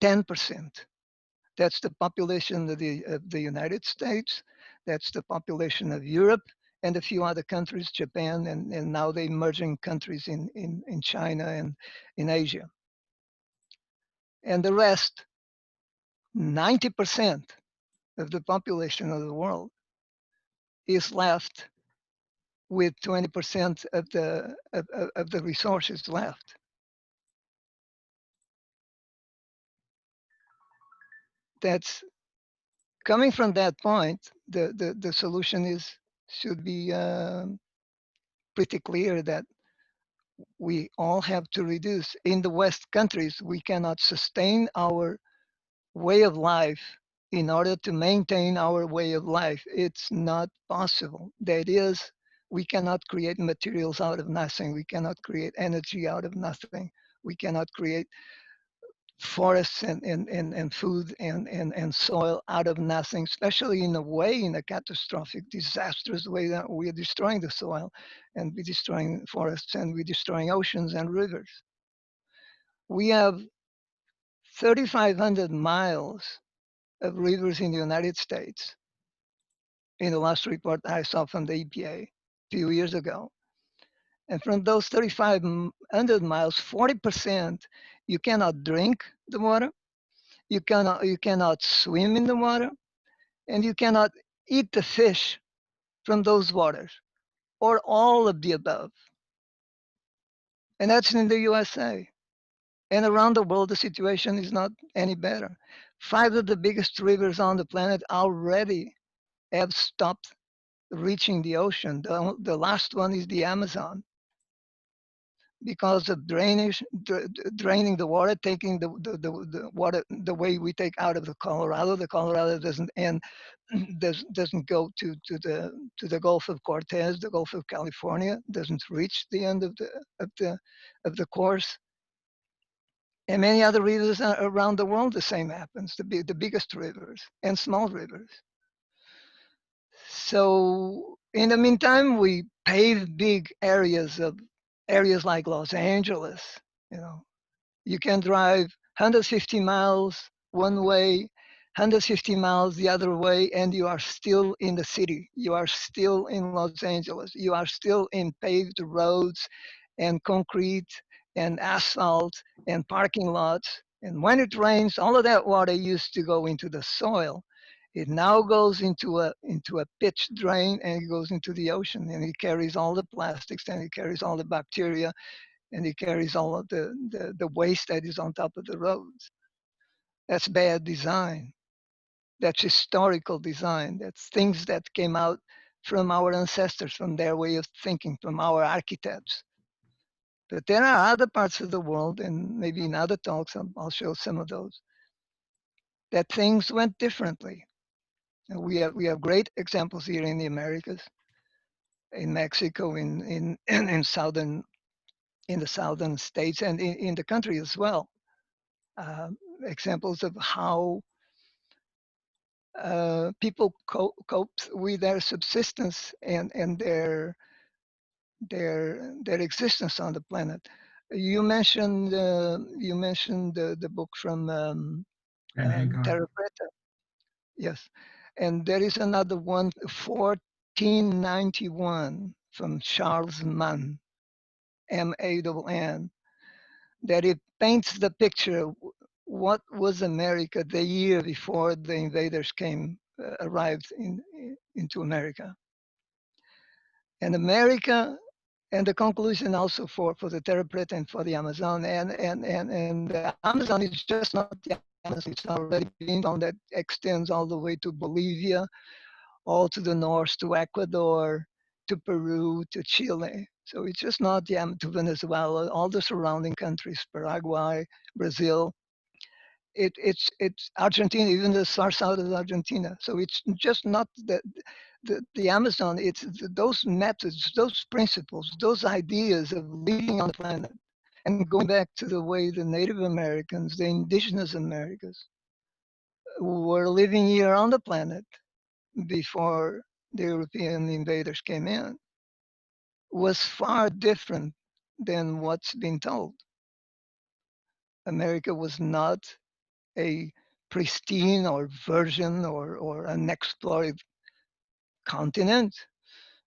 10%. That's the population of the United States. That's the population of Europe and a few other countries, Japan, and now the emerging countries in China and in Asia. And the rest, 90% of the population of the world, is left with 20% of the resources left. That's coming from that point. The solution should be pretty clear, that we all have to reduce. In the West countries, we cannot sustain our way of life in order to maintain our way of life. It's not possible. That is, we cannot create materials out of nothing. We cannot create energy out of nothing. We cannot create forests and food and soil out of nothing, especially in a catastrophic, disastrous way that we are destroying the soil, and we're destroying forests, and we're destroying oceans and rivers. We have 3,500 miles of rivers in the United States. In the last report I saw from the EPA a few years ago. And from those 3,500 miles, 40% you cannot drink the water, you cannot swim in the water, and you cannot eat the fish from those waters, or all of the above. And that's in the USA. And around the world, the situation is not any better. 5 of the biggest rivers on the planet already have stopped reaching the ocean. The last one is the Amazon, because of drainage, draining the water, taking the water the way we take out of the Colorado. The Colorado doesn't end, doesn't go to the Gulf of Cortez, the Gulf of California, doesn't reach the end of the course. And many other rivers around the world, the same happens. The biggest rivers and small rivers. So in the meantime, we pave big areas like Los Angeles. You can drive 150 miles one way, 150 miles the other way, and you are still in the city. You are still in Los Angeles. You are still in paved roads and concrete and asphalt and parking lots. And when it rains, all of that water used to go into the soil. It now goes into a pitch drain, and it goes into the ocean, and it carries all the plastics, and it carries all the bacteria, and it carries all of the waste that is on top of the roads. That's bad design. That's historical design. That's things that came out from our ancestors, from their way of thinking, from our architects. But there are other parts of the world, and maybe in other talks I'll show some of those, that things went differently. And we have great examples here in the Americas, in Mexico, in the southern states, and in the country as well. Examples of how people coped with their subsistence and their existence on the planet. You mentioned the book from Terra Preta. Yes, and there is another one, 1491, from Charles Mann, Mann, that it paints the picture. What was America the year before the invaders arrived into America? And America, and the conclusion also for the Terra Preta and for the Amazon, and the Amazon is just not the Amazon. It's already been found that extends all the way to Bolivia, all to the north, to Ecuador, to Peru, to Chile. So it's just not to Venezuela, all the surrounding countries, Paraguay, Brazil. it's Argentina, even the south of Argentina. So it's just not the Amazon. It's those methods, those principles, those ideas of living on the planet, and going back to the way the Native Americans, the indigenous Americans, were living here on the planet before the European invaders came in, was far different than what's been told. America was not a pristine or virgin or unexplored continent.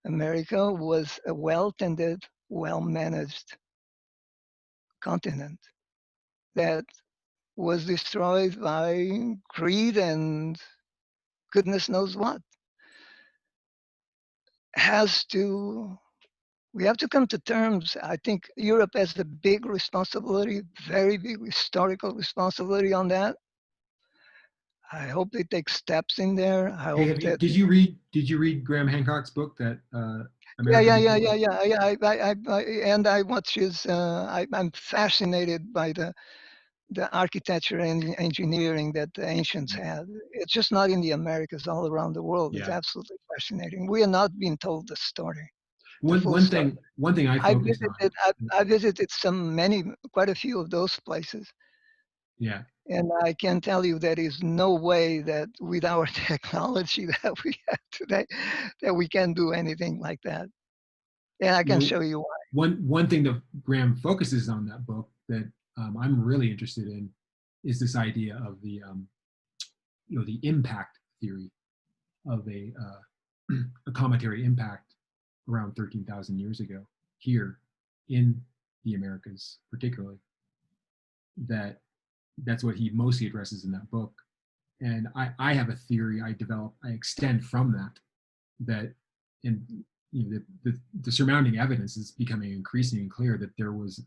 America was a well-tended, well-managed continent that was destroyed by greed and goodness knows what. We have to come to terms. I think Europe has a big responsibility, very big historical responsibility on that. I hope they take steps in there. I Hey, hope that. did you read Graham Hancock's book that Yeah. America? And I watch his. I'm fascinated by the architecture and engineering that the ancients had. It's just not in the Americas, all around the world. It's Yeah. absolutely fascinating. We are not being told the story. One thing I focused on. I visited quite a few of those places. Yeah. And I can tell you there is no way that with our technology that we have today, that we can do anything like that. And I can show you why. One thing that Graham focuses on that book that I'm really interested in is this idea of the the impact theory of a cometary impact around 13,000 years ago here in the Americas, particularly. That's what he mostly addresses in that book. And I have a theory I extend from that in the surrounding evidence is becoming increasingly clear that there was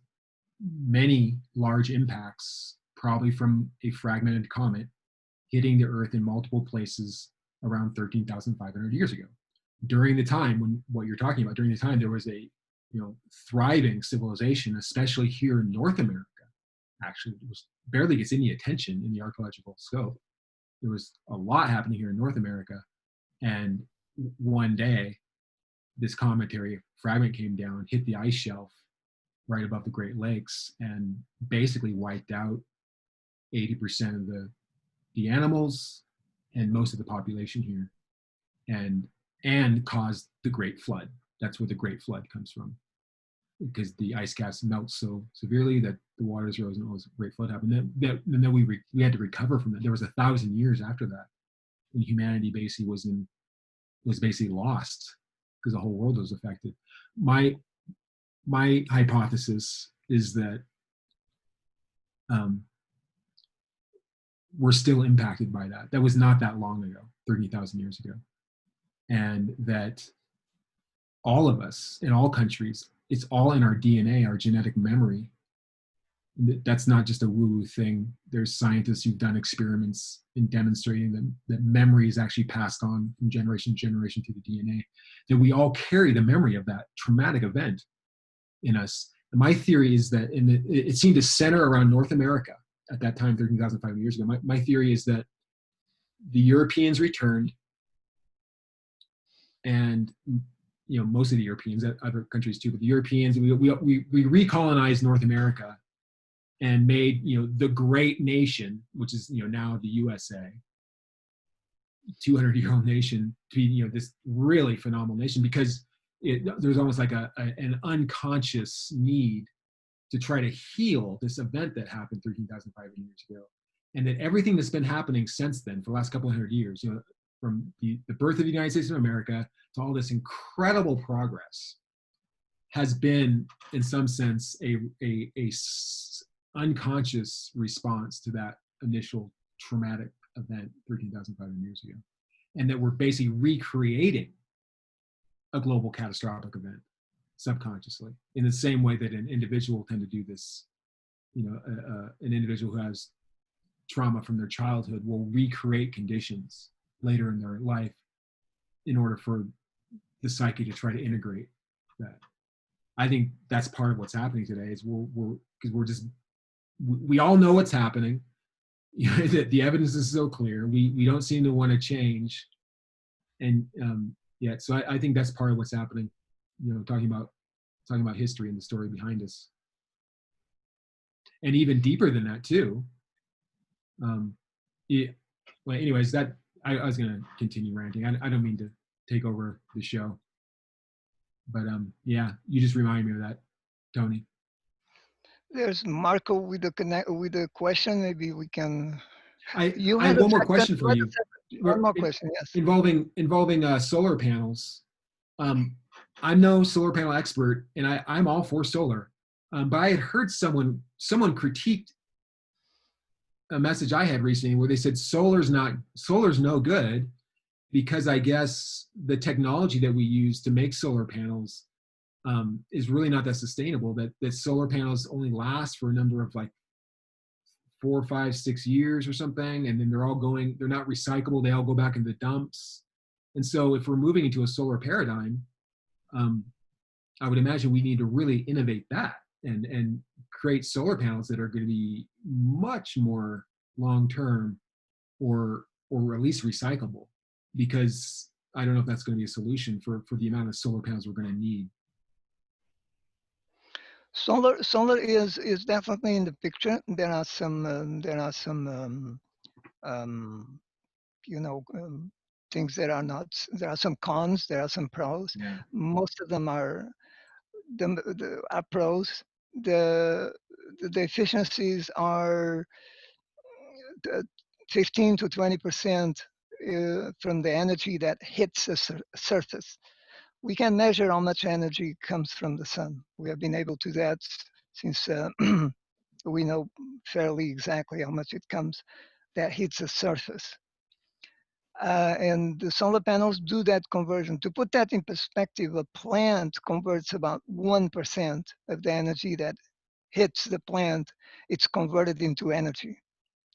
many large impacts, probably from a fragmented comet hitting the Earth in multiple places around 13,500 years ago. During the time when what you're talking about, during the time there was a thriving civilization, especially here in North America. Actually, it barely gets any attention in the archaeological scope. There was a lot happening here in North America, and one day this cometary fragment came down, hit the ice shelf right above the Great Lakes, and basically wiped out 80% of the animals and most of the population here, and caused the Great Flood. That's where the Great Flood comes from, because the ice caps melt so severely that the waters rose and all this Great Flood happened. And then we had to recover from that. There was 1,000 years after that, and humanity basically was basically lost because the whole world was affected. My hypothesis is that we're still impacted by that. That was not that long ago, 30,000 years ago. And that all of us in all countries, it's all in our DNA, our genetic memory. That's not just a woo-woo thing. There's scientists who've done experiments in demonstrating that memory is actually passed on from generation to generation through the DNA, that we all carry the memory of that traumatic event in us. And my theory is that it seemed to center around North America at that time, 13,500 years ago. My theory is that the Europeans returned, and most of the Europeans, other countries too, but the Europeans, we recolonized North America and made the great nation, which is now the USA, 200-year-old nation, to be this really phenomenal nation, because there's almost like an unconscious need to try to heal this event that happened 13,500 years ago, and that everything that's been happening since then for the last couple of hundred years, from the birth of the United States of America to all this incredible progress, has been in some sense a unconscious response to that initial traumatic event 13,500 years ago, and that we're basically recreating a global catastrophic event subconsciously, in the same way that an individual tend to do this. An individual who has trauma from their childhood will recreate conditions later in their life in order for the psyche to try to integrate that. I think that's part of what's happening today. Is we all know what's happening. the evidence is so clear. We don't seem to want to change. And yeah, so I think that's part of what's happening, talking about history and the story behind us. And even deeper than that too. Well, anyways, that I was going to continue ranting. I don't mean to take over the show, but yeah, you just remind me of that, Tony. There's Marco with the question. Maybe we can. I had have one more question for you. One more question, yes. Involving solar panels. I'm no solar panel expert, and I'm all for solar. But I had heard someone critiqued a message I had recently where they said solar's no good because I guess the technology that we use to make solar panels is really not that sustainable. That solar panels only last for a number of like 4, 5, 6 years or something, and then they're not recyclable. They all go back into the dumps. And so if we're moving into a solar paradigm, I would imagine we need to really innovate that and create solar panels that are going to be much more long-term or at least recyclable, because I don't know if that's going to be a solution for the amount of solar panels we're going to need. Solar is definitely in the picture. There are some things that are not. There are some cons. There are some pros. Yeah. Most of them are pros. The efficiencies are 15 to 20% from the energy that hits the surface. We can measure how much energy comes from the sun. We have been able to do that since we know fairly exactly how much it comes that hits the surface. And the solar panels do that conversion. To put that in perspective, a plant converts about 1% of the energy that hits the plant. It's converted into energy.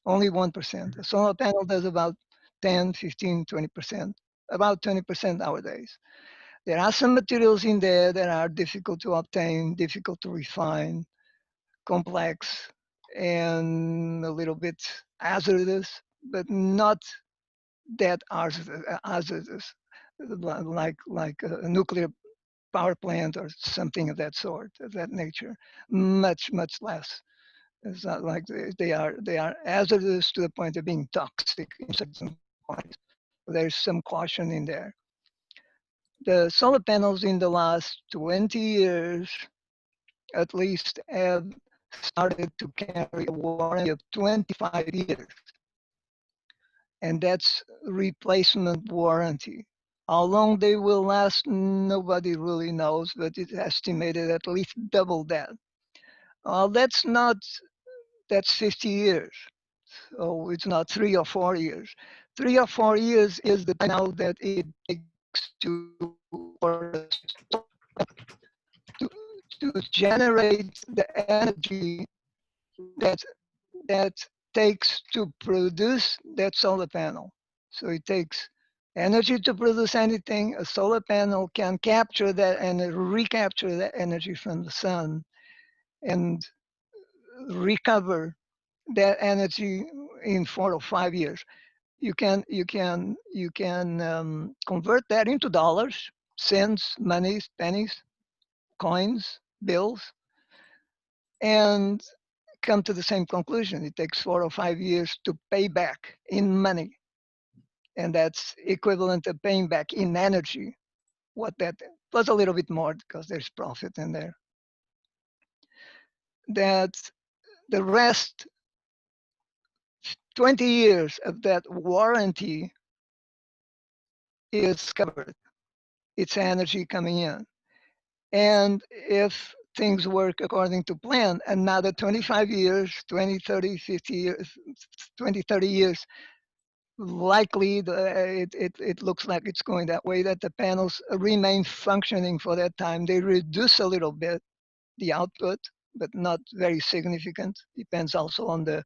Only 1%. A solar panel does about 10, 15, 20%, about 20% nowadays. There are some materials in there that are difficult to obtain, difficult to refine, complex, and a little bit hazardous, but not that hazardous, like a nuclear power plant or something of that sort, of that nature. Much less. It's not like they are hazardous to the point of being toxic in certain points. There's some caution in there. The solar panels in the last 20 years, at least, have started to carry a warranty of 25 years. And that's replacement warranty. How long they will last, nobody really knows, but it's estimated at least double that. That's 50 years. So it's not 3 or 4 years. 3 or 4 years is the time now that it takes to generate the energy that takes to produce that solar panel. So it takes energy to produce anything. A solar panel can capture that and recapture that energy from the sun and recover that energy in 4 or 5 years. You can convert that into dollars, cents, monies, pennies, coins, bills, and come to the same conclusion. It takes 4 or 5 years to pay back in money. And that's equivalent to paying back in energy. What that plus a little bit more because there's profit in there. That the rest 20 years of that warranty is covered. It's energy coming in. And if things work according to plan, another 25 years, 20, 30, 50 years, 20, 30 years, likely it looks like it's going that way, that the panels remain functioning for that time. They reduce a little bit the output, but not very significant. Depends also on the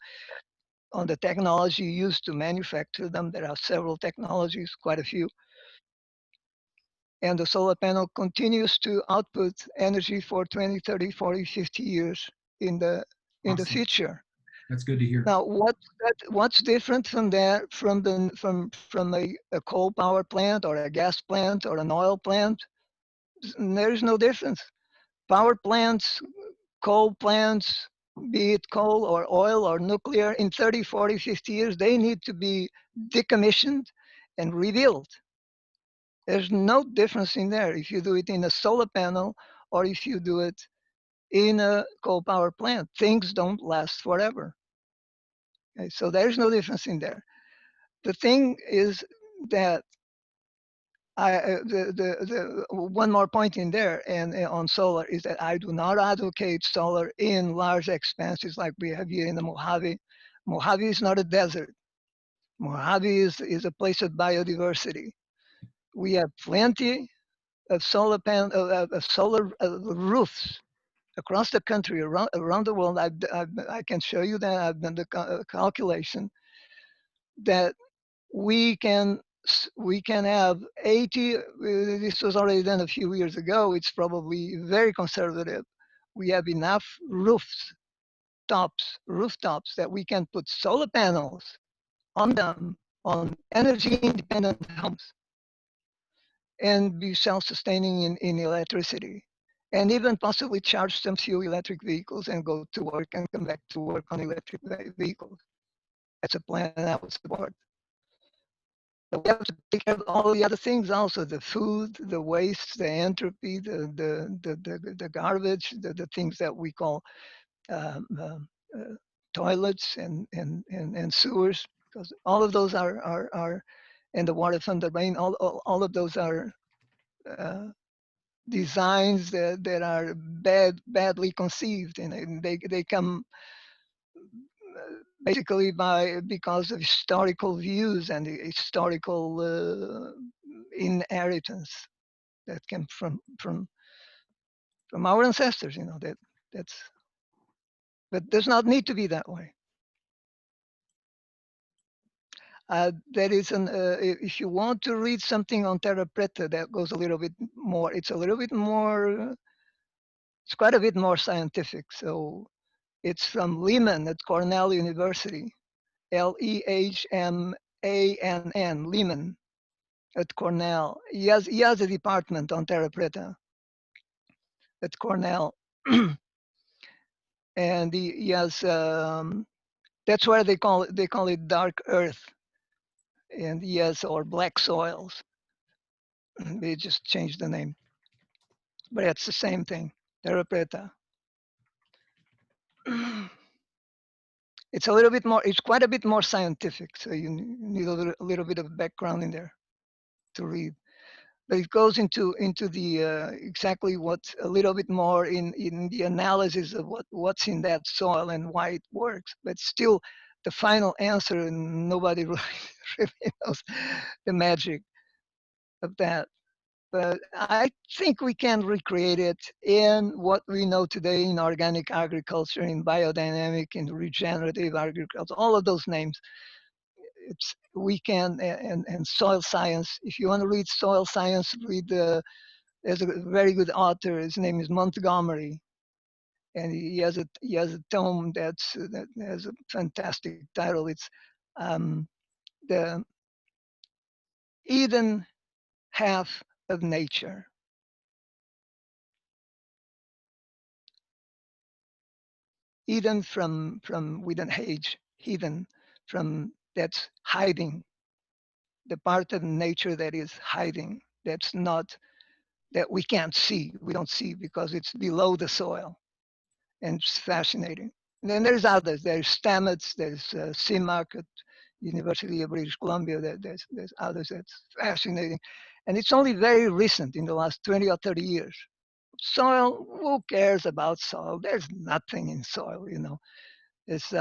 technology used to manufacture them. There are several technologies, quite a few. And the solar panel continues to output energy for 20, 30, 40, 50 years in the future. That's good to hear. Now, what's different from that, from a coal power plant or a gas plant or an oil plant? There's no difference. Power plants, coal plants, be it coal or oil or nuclear, in 30, 40, 50 years, they need to be decommissioned and rebuilt. There's no difference in there if you do it in a solar panel or if you do it in a coal power plant. Things don't last forever. Okay, so there's no difference in there. The thing is that the one more point in there and on solar is that I do not advocate solar in large expanses like we have here in the Mojave. Mojave is not a desert. Mojave is a place of biodiversity. We have plenty of solar roofs across the country, around the world. I can show you that. I've done the calculation that we can have 80. This was already done a few years ago. It's probably very conservative. We have enough rooftops that we can put solar panels on them, on energy independent homes, and be self-sustaining in electricity, and even possibly charge some few electric vehicles and go to work and come back to work on electric vehicles. That's a plan I would support. But we have to take care of all the other things also: the food, the waste, the entropy, the garbage, the things that we call um, toilets and sewers, because all of those are and the water from the rain. All of those are designs that are badly conceived, and they come basically because of historical views and historical inheritance that came from our ancestors. That's but does not need to be that way. There is if you want to read something on Terra Preta that goes a little bit more, it's quite a bit more scientific. So it's from Lehman at Cornell University, Lehmann, Lehman at Cornell. He has a department on Terra Preta at Cornell, and he has that's where they call it dark earth, and yes, or black soils. They just changed the name, but it's the same thing, Terra Preta. It's quite a bit more scientific, so you need a little bit of background in there to read. But it goes into the exactly what's a little bit more in the analysis of what's in that soil and why it works. But still, the final answer, and nobody really knows the magic of that. But I think we can recreate it in what we know today in organic agriculture, in biodynamic, in regenerative agriculture, all of those names. We can, and soil science. If you want to read soil science, there's a very good author. His name is Montgomery, and he has a tome that has a fantastic title. It's the Eden half of nature. Eden from with an H, hidden, from that's hiding, the part of nature that is hiding, that's not, that we can't see, we don't see because it's below the soil, and it's fascinating. And then there's others, there's Stamets, there's CIMAC at University of British Columbia, there's others that's fascinating. And it's only very recent, in the last 20 or 30 years. Soil, who cares about soil? There's nothing in soil, It's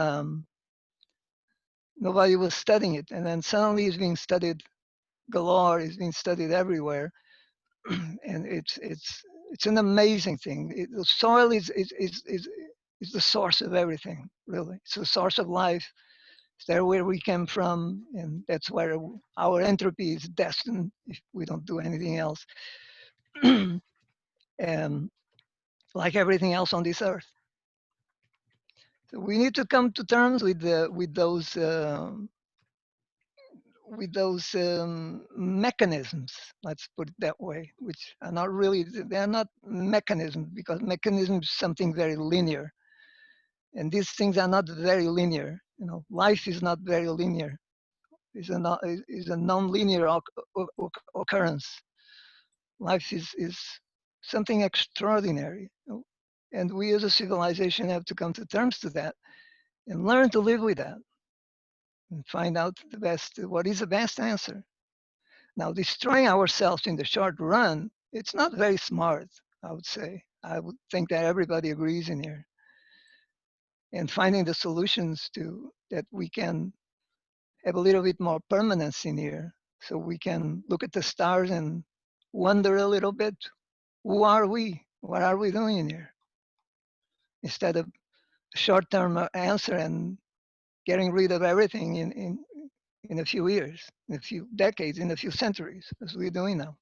nobody was studying it, and then suddenly it's being studied galore. It's being studied everywhere, and it's an amazing thing. The soil is the source of everything. Really, it's the source of life. It's there where we came from, and that's where our entropy is destined if we don't do anything else. And like everything else on this earth. So we need to come to terms with those mechanisms, let's put it that way, which are not really, they're not mechanisms, because mechanism is something very linear. And these things are not very linear. You know, life is not very linear. It's a non-linear occurrence. Life is something extraordinary. You know? And we as a civilization have to come to terms to that and learn to live with that and find out what is the best answer. Now, destroying ourselves in the short run, it's not very smart, I would say. I would think that everybody agrees in here. And finding the solutions that we can have a little bit more permanence in here, so we can look at the stars and wonder a little bit, who are we? What are we doing in here? Instead of short-term answer and getting rid of everything in a few years, in a few decades, in a few centuries, as we're doing now.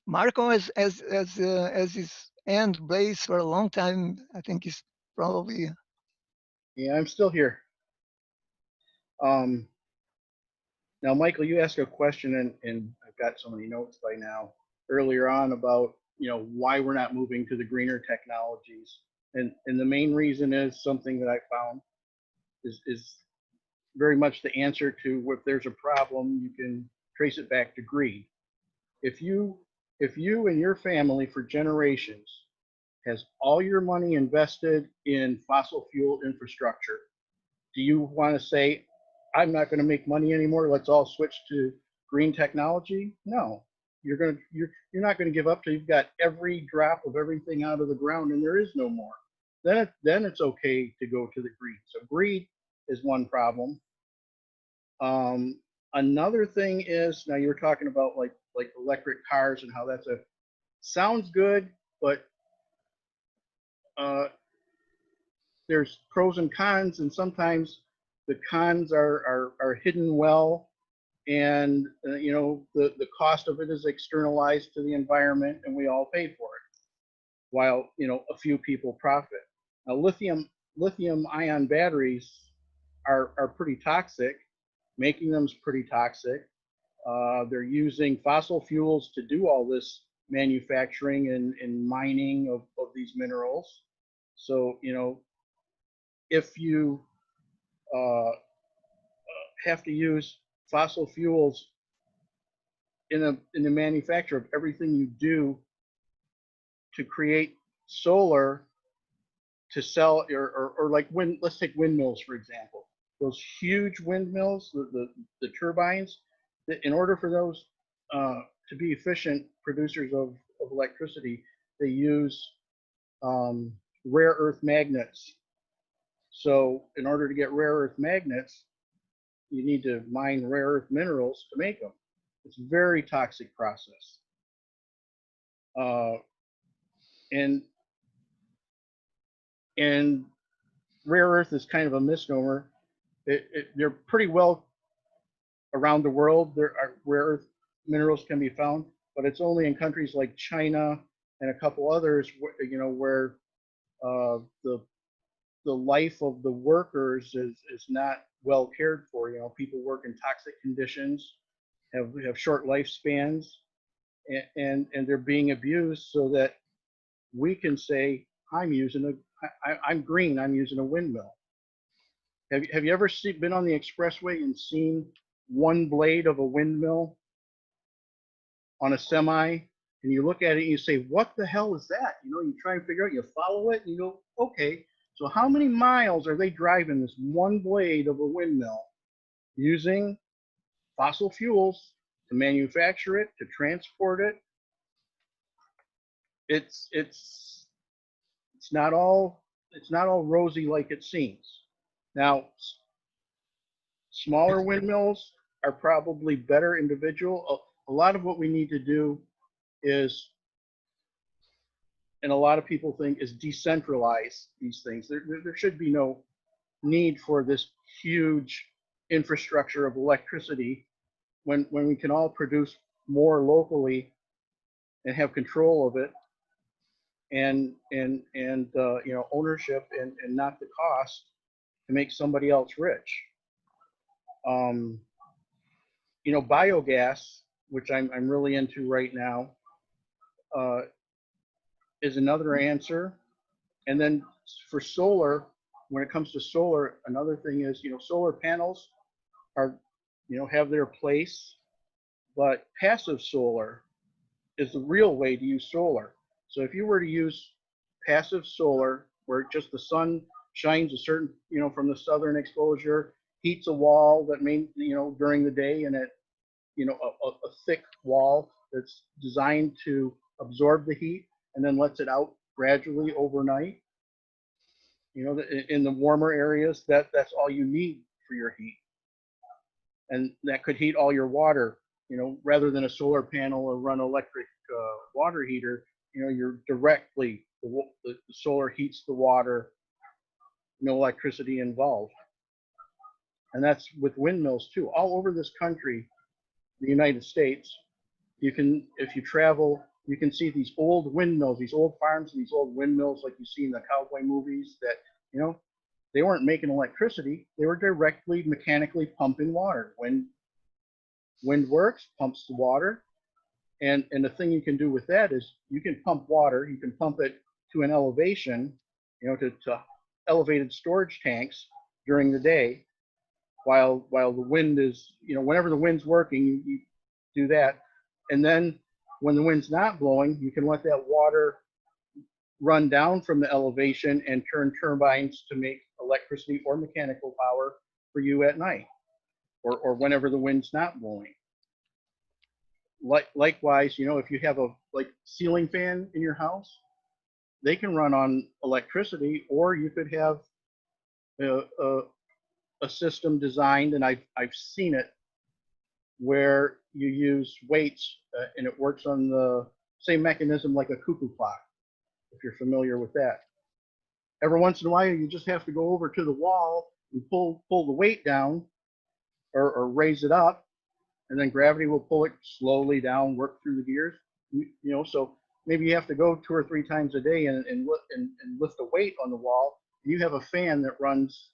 Marco, as his hand blazed for a long time, I think he's probably. Yeah, I'm still here. Now, Michael, you asked a question, and I've got so many notes by now, earlier on about, why we're not moving to the greener technologies. And the main reason is something that I found is very much the answer to, if there's a problem, you can trace it back to greed. If you and your family for generations has all your money invested in fossil fuel infrastructure, do you want to say, I'm not going to make money anymore, let's all switch to green technology? No, you're not going to give up till you've got every drop of everything out of the ground and there is no more. Then it's okay to go to the green. So greed is one problem. Another thing is, now you were talking about like electric cars and how sounds good, but there's pros and cons, and sometimes the cons are hidden well, and the cost of it is externalized to the environment, and we all pay for it, while a few people profit. Now, lithium ion batteries are pretty toxic. Making them is pretty toxic. They're using fossil fuels to do all this manufacturing and mining of these minerals. So, if you have to use fossil fuels in the manufacture of everything you do to create solar to sell, or like let's take windmills, for example. Those huge windmills, the turbines, in order for those to be efficient producers of electricity, they use rare earth magnets. So in order to get rare earth magnets, you need to mine rare earth minerals to make them. It's a very toxic process. And rare earth is kind of a misnomer. They're pretty well around the world. There are rare earth minerals can be found, but it's only in countries like China and a couple others, where the life of the workers is not well cared for. People work in toxic conditions, have short lifespans, and they're being abused, so that we can say, I'm green, I'm using a windmill. Have you ever been on the expressway and seen one blade of a windmill on a semi, and you look at it and you say, what the hell is that? You try and figure out, you follow it and you go, okay, so how many miles are they driving this one blade of a windmill using fossil fuels to manufacture it, to transport it? It's not all rosy like it seems. Now, smaller windmills are probably better individual. A lot of what we need to do is, and a lot of people think, is decentralize these things. There should be no need for this huge infrastructure of electricity when we can all produce more locally and have control of it, and ownership, and not the cost to make somebody else rich. Biogas, which I'm really into right now, is another answer. And then for solar, when it comes to solar, another thing is, solar panels are, have their place, but passive solar is the real way to use solar. So if you were to use passive solar, where just the sun shines a certain, from the southern exposure, heats a wall that may, during the day, and it, a thick wall that's designed to absorb the heat and then lets it out gradually overnight. In the warmer areas, that's all you need for your heat. And that could heat all your water, rather than a solar panel or run electric water heater, you're directly, the solar heats the water, no electricity involved. And that's with windmills too. All over this country, the United States, if you travel, you can see these old windmills, these old farms, and these old windmills like you see in the cowboy movies that, they weren't making electricity. They were directly mechanically pumping water. When wind works, pumps the water. And the thing you can do with that is you can pump water, you can pump it to an elevation, to elevated storage tanks during the day, while the wind is, whenever the wind's working, you do that. And then when the wind's not blowing, you can let that water run down from the elevation and turn turbines to make electricity or mechanical power for you at night, or whenever the wind's not blowing. Likewise, if you have a ceiling fan in your house, they can run on electricity, or you could have a system designed, and I've seen it, where you use weights, and it works on the same mechanism like a cuckoo clock, if you're familiar with that. Every once in a while, you just have to go over to the wall and pull the weight down, or raise it up, and then gravity will pull it slowly down, work through the gears. So maybe you have to go 2 or 3 times a day and lift a weight on the wall. And you have a fan that runs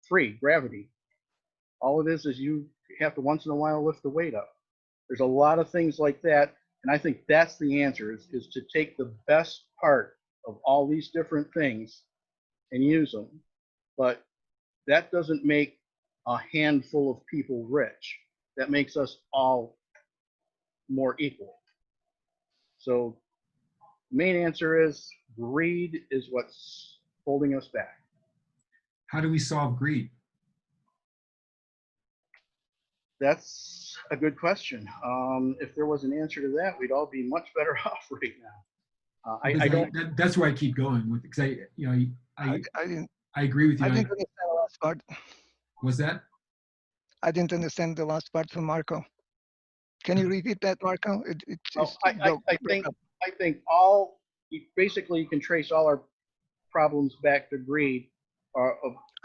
free, gravity. All it is you have to once in a while lift the weight up. There's a lot of things like that, and I think that's the answer, is to take the best part of all these different things and use them. But that doesn't make a handful of people rich. That makes us all more equal. So main answer is greed is what's holding us back. How do we solve greed? That's a good question. If there was an answer to that, we'd all be much better off right now. I don't. That's where I keep going with, because I agree with you. I didn't understand the last part. What's that? I didn't understand the last part from Marco. Can you repeat that, Marco? I think basically you can trace all our problems back to greed.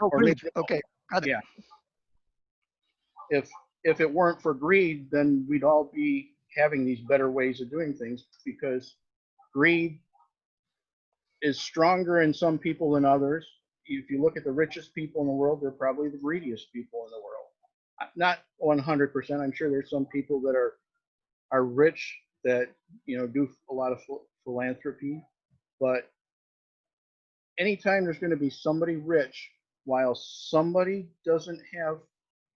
Greed. Okay, got it. Yeah. If it weren't for greed, then we'd all be having these better ways of doing things, because greed is stronger in some people than others. If you look at the richest people in the world, they're probably the greediest people in the world. Not 100%. I'm sure there's some people that are rich that do a lot of philanthropy, but anytime there's going to be somebody rich while somebody doesn't have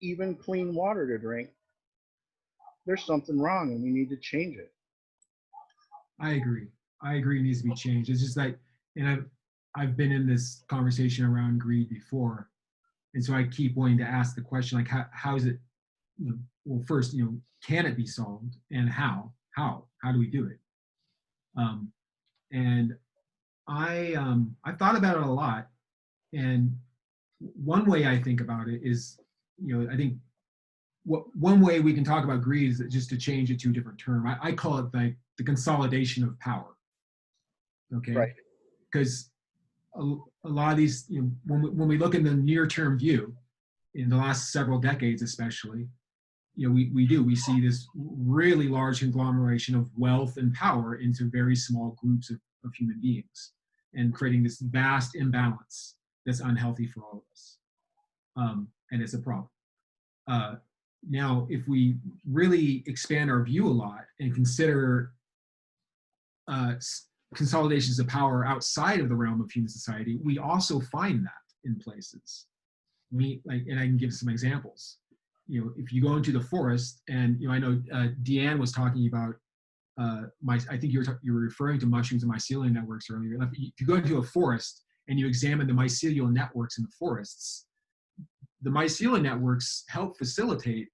even clean water to drink, there's something wrong, and we need to change it. I agree. It needs to be changed. It's just like, and I've been in this conversation around greed before, and so I keep wanting to ask the question, like, how is it? Well, first, can it be solved, and how? How do we do it? And I thought about it a lot, and one way I think about it is, I think one way we can talk about greed is just to change it to a different term. I call it like the consolidation of power. Okay. Right. Because a lot of these, when we look in the near-term view, in the last several decades especially, we see this really large conglomeration of wealth and power into very small groups of human beings, and creating this vast imbalance that's unhealthy for all of us. And it's a problem. Now, if we really expand our view a lot and consider consolidations of power outside of the realm of human society, we also find that in places. And I can give some examples. If you go into the forest, and I know Deanne was talking about I think you were referring to mushrooms and mycelial networks earlier. If you go into a forest and you examine the mycelial networks in the forests, the mycelial networks help facilitate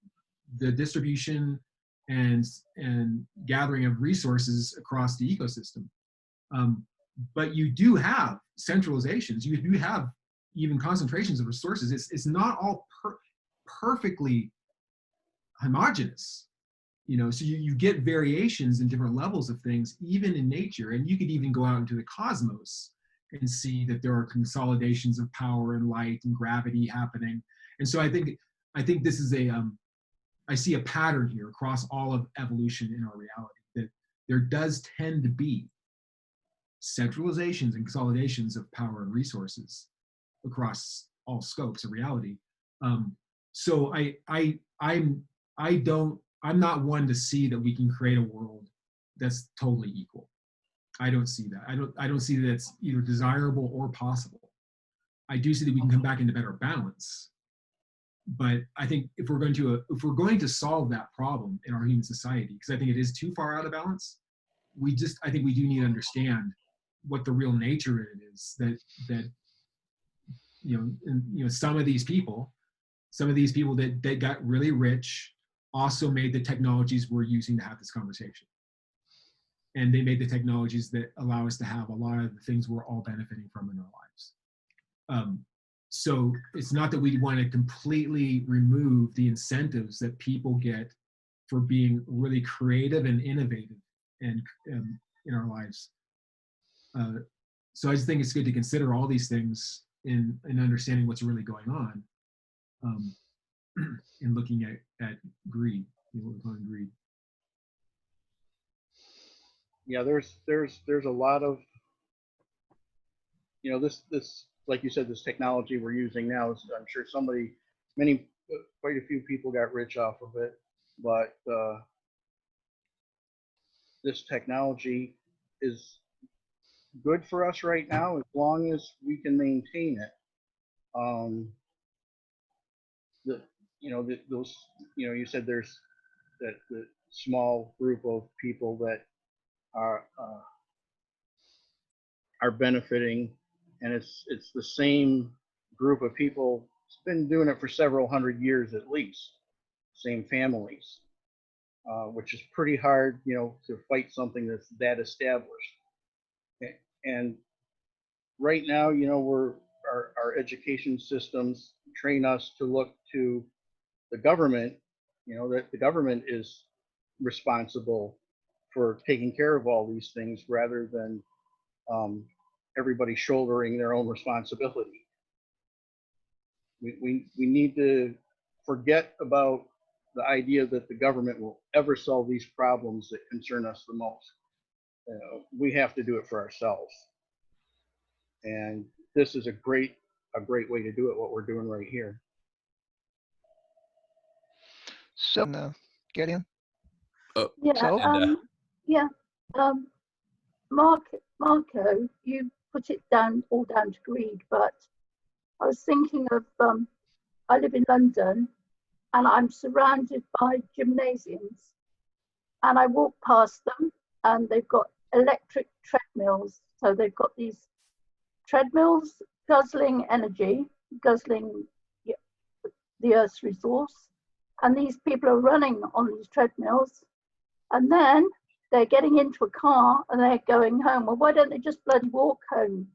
the distribution and gathering of resources across the ecosystem. But you do have centralizations. You do have even concentrations of resources. It's not all perfectly homogeneous. So you get variations in different levels of things, even in nature. And you could even go out into the cosmos and see that there are consolidations of power and light and gravity happening. And so I think this is I see a pattern here across all of evolution in our reality, that there does tend to be centralizations and consolidations of power and resources across all scopes of reality. So I'm not one to see that we can create a world that's totally equal. I don't see that. I don't see that it's either desirable or possible. I do see that we can come back into better balance. But I think if we're going to solve that problem in our human society, because I think it is too far out of balance, I think we do need to understand what the real nature of it is, that some of these people that got really rich also made the technologies we're using to have this conversation. And they made the technologies that allow us to have a lot of the things we're all benefiting from in our lives. So it's not that we want to completely remove the incentives that people get for being really creative and innovative and in our lives. So I just think it's good to consider all these things in understanding what's really going on, in looking at greed, what we're calling greed. Yeah, there's a lot of, this, like you said, this technology we're using now is, I'm sure quite a few people got rich off of it, but this technology is good for us right now as long as we can maintain it. You said there's the small group of people that are benefiting, and it's the same group of people. It's been doing it for several hundred years at least, same families, which is pretty hard, to fight something that's that established. And right now, our education systems train us to look to the government, that the government is responsible for taking care of all these things, rather than everybody shouldering their own responsibility. We need to forget about the idea that the government will ever solve these problems that concern us the most. We have to do it for ourselves. And this is a great way to do it, what we're doing right here. So, get in. Oh, Yeah. Marco, you put it all down to greed, but I was thinking of, I live in London and I'm surrounded by gymnasiums, and I walk past them and they've got electric treadmills. So they've got these treadmills guzzling energy, guzzling the Earth's resource, and these people are running on these treadmills, and then they're getting into a car and they're going home. Well, why don't they just bloody walk home?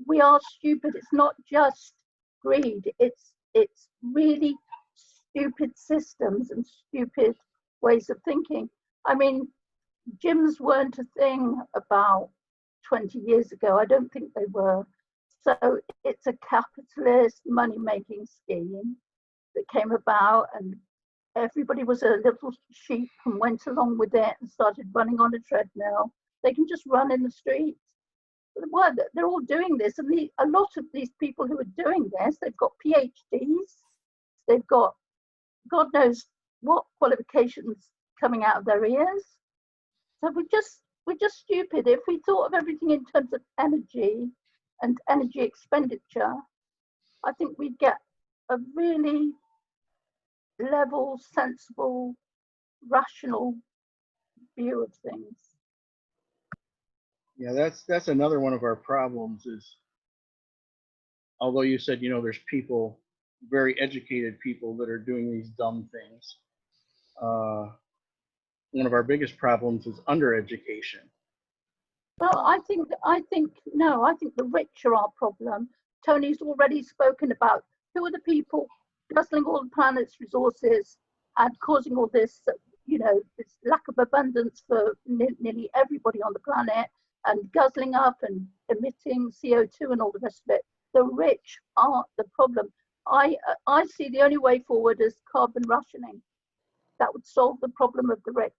We are stupid. It's not just greed. It's really stupid systems and stupid ways of thinking. I mean, gyms weren't a thing about 20 years ago. I don't think they were. So it's a capitalist money-making scheme that came about, and everybody was a little sheep and went along with it and started running on a treadmill. They can just run in the streets. Well, they're all doing this, and a lot of these people who are doing this, they've got PhDs, they've got God knows what qualifications coming out of their ears. So we're just stupid. If we thought of everything in terms of energy and energy expenditure, I think we'd get a really level, sensible, rational view of things. Yeah, that's another one of our problems is, although you said, you know, there's people, very educated people that are doing these dumb things. One of our biggest problems is undereducation. Well, I think the rich are our problem. Tony's already spoken about who are the people guzzling all the planet's resources and causing all this, you know, this lack of abundance for nearly everybody on the planet, and guzzling up and emitting CO2 and all the rest of it. The rich are the problem. I see the only way forward is carbon rationing. That would solve the problem of the rich.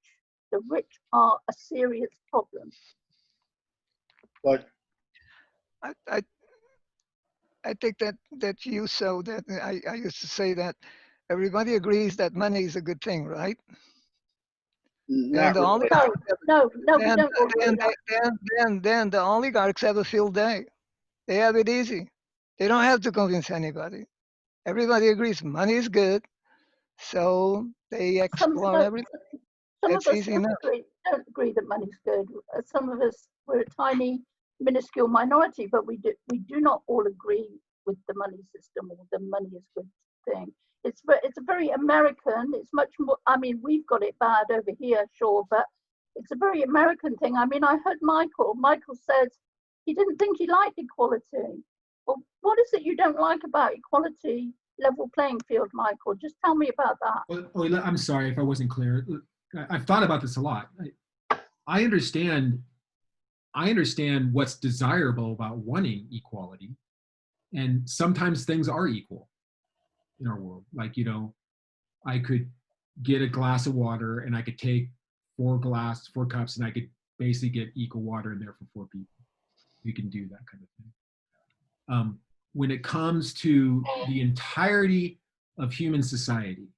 The rich are a serious problem. But I take that view, so that I used to say that everybody agrees that money is a good thing, right? not And the really. No, we don't all agree that. then the oligarchs have a field day. They have it easy. They don't have to convince anybody. Everybody agrees money is good, so they explore everything. Some It's of us easy enough. don't agree that money's good. Some of us, we're a tiny, minuscule minority, but we do not all agree with the money system or the money is good thing. It's a very American. It's much more. I mean, we've got it bad over here, sure, but it's a very American thing. I mean, I heard Michael. Michael says he didn't think he liked equality. Well, what is it you don't like about equality, level playing field, Michael? Just tell me about that. Oh, I'm sorry if I wasn't clear. I've thought about this a lot. I understand what's desirable about wanting equality, and sometimes things are equal in our world. Like, you know, I could get a glass of water and I could take 4 cups and I could basically get equal water in there for 4 people. You can do that kind of thing. When it comes to the entirety of human society,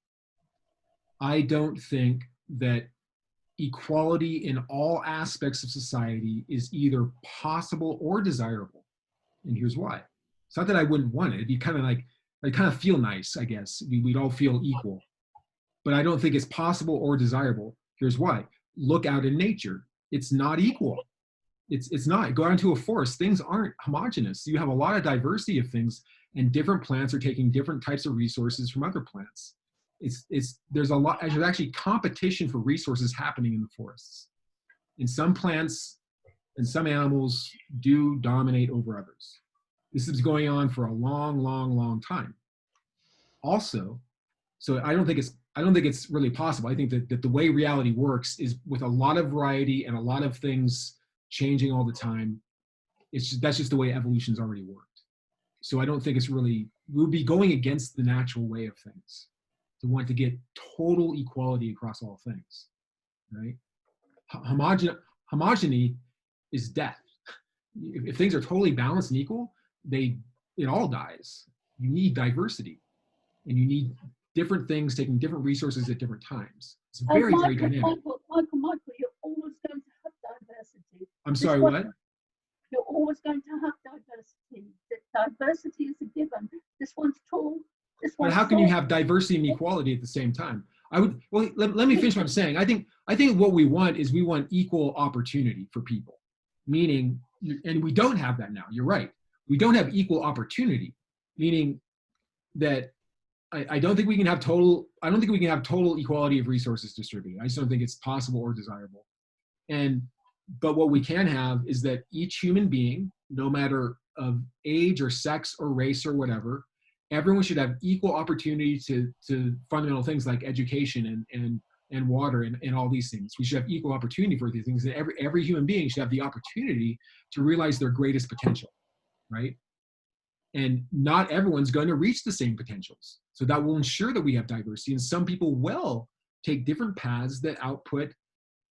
I don't think that equality in all aspects of society is either possible or desirable. And here's why. It's not that I wouldn't want it. It'd be kind of like, I kind of feel nice, I guess. We'd all feel equal. But I don't think it's possible or desirable. Here's why. Look out in nature. It's not equal. It's not. Go out into a forest. Things aren't homogeneous. You have a lot of diversity of things, and different plants are taking different types of resources from other plants. There's actually competition for resources happening in the forests. And some plants and some animals do dominate over others. This is going on for a long, long, long time. Also, so I don't think it's really possible. I think that the way reality works is with a lot of variety and a lot of things changing all the time. That's just the way evolution's already worked. So I don't think we'll be going against the natural way of things to want to get total equality across all things, right? Homogeny is death. If things are totally balanced and equal, it all dies. You need diversity, and you need different things taking different resources at different times. It's very dynamic. Michael, you're always going to have diversity. I'm sorry, what? You're always going to have diversity. Diversity is a given. This one's tall. This one's But how can you short. have diversity and equality at the same time? Let me finish what I'm saying. I think what we want is we want equal opportunity for people, meaning, and we don't have that now. You're right. We don't have equal opportunity, meaning that I don't think we can have total equality of resources distributed. I just don't think it's possible or desirable. But what we can have is that each human being, no matter of age or sex or race or whatever, everyone should have equal opportunity to fundamental things like education and water and all these things. We should have equal opportunity for these things. And every human being should have the opportunity to realize their greatest potential, right? And not everyone's going to reach the same potentials. So that will ensure that we have diversity. And some people will take different paths that output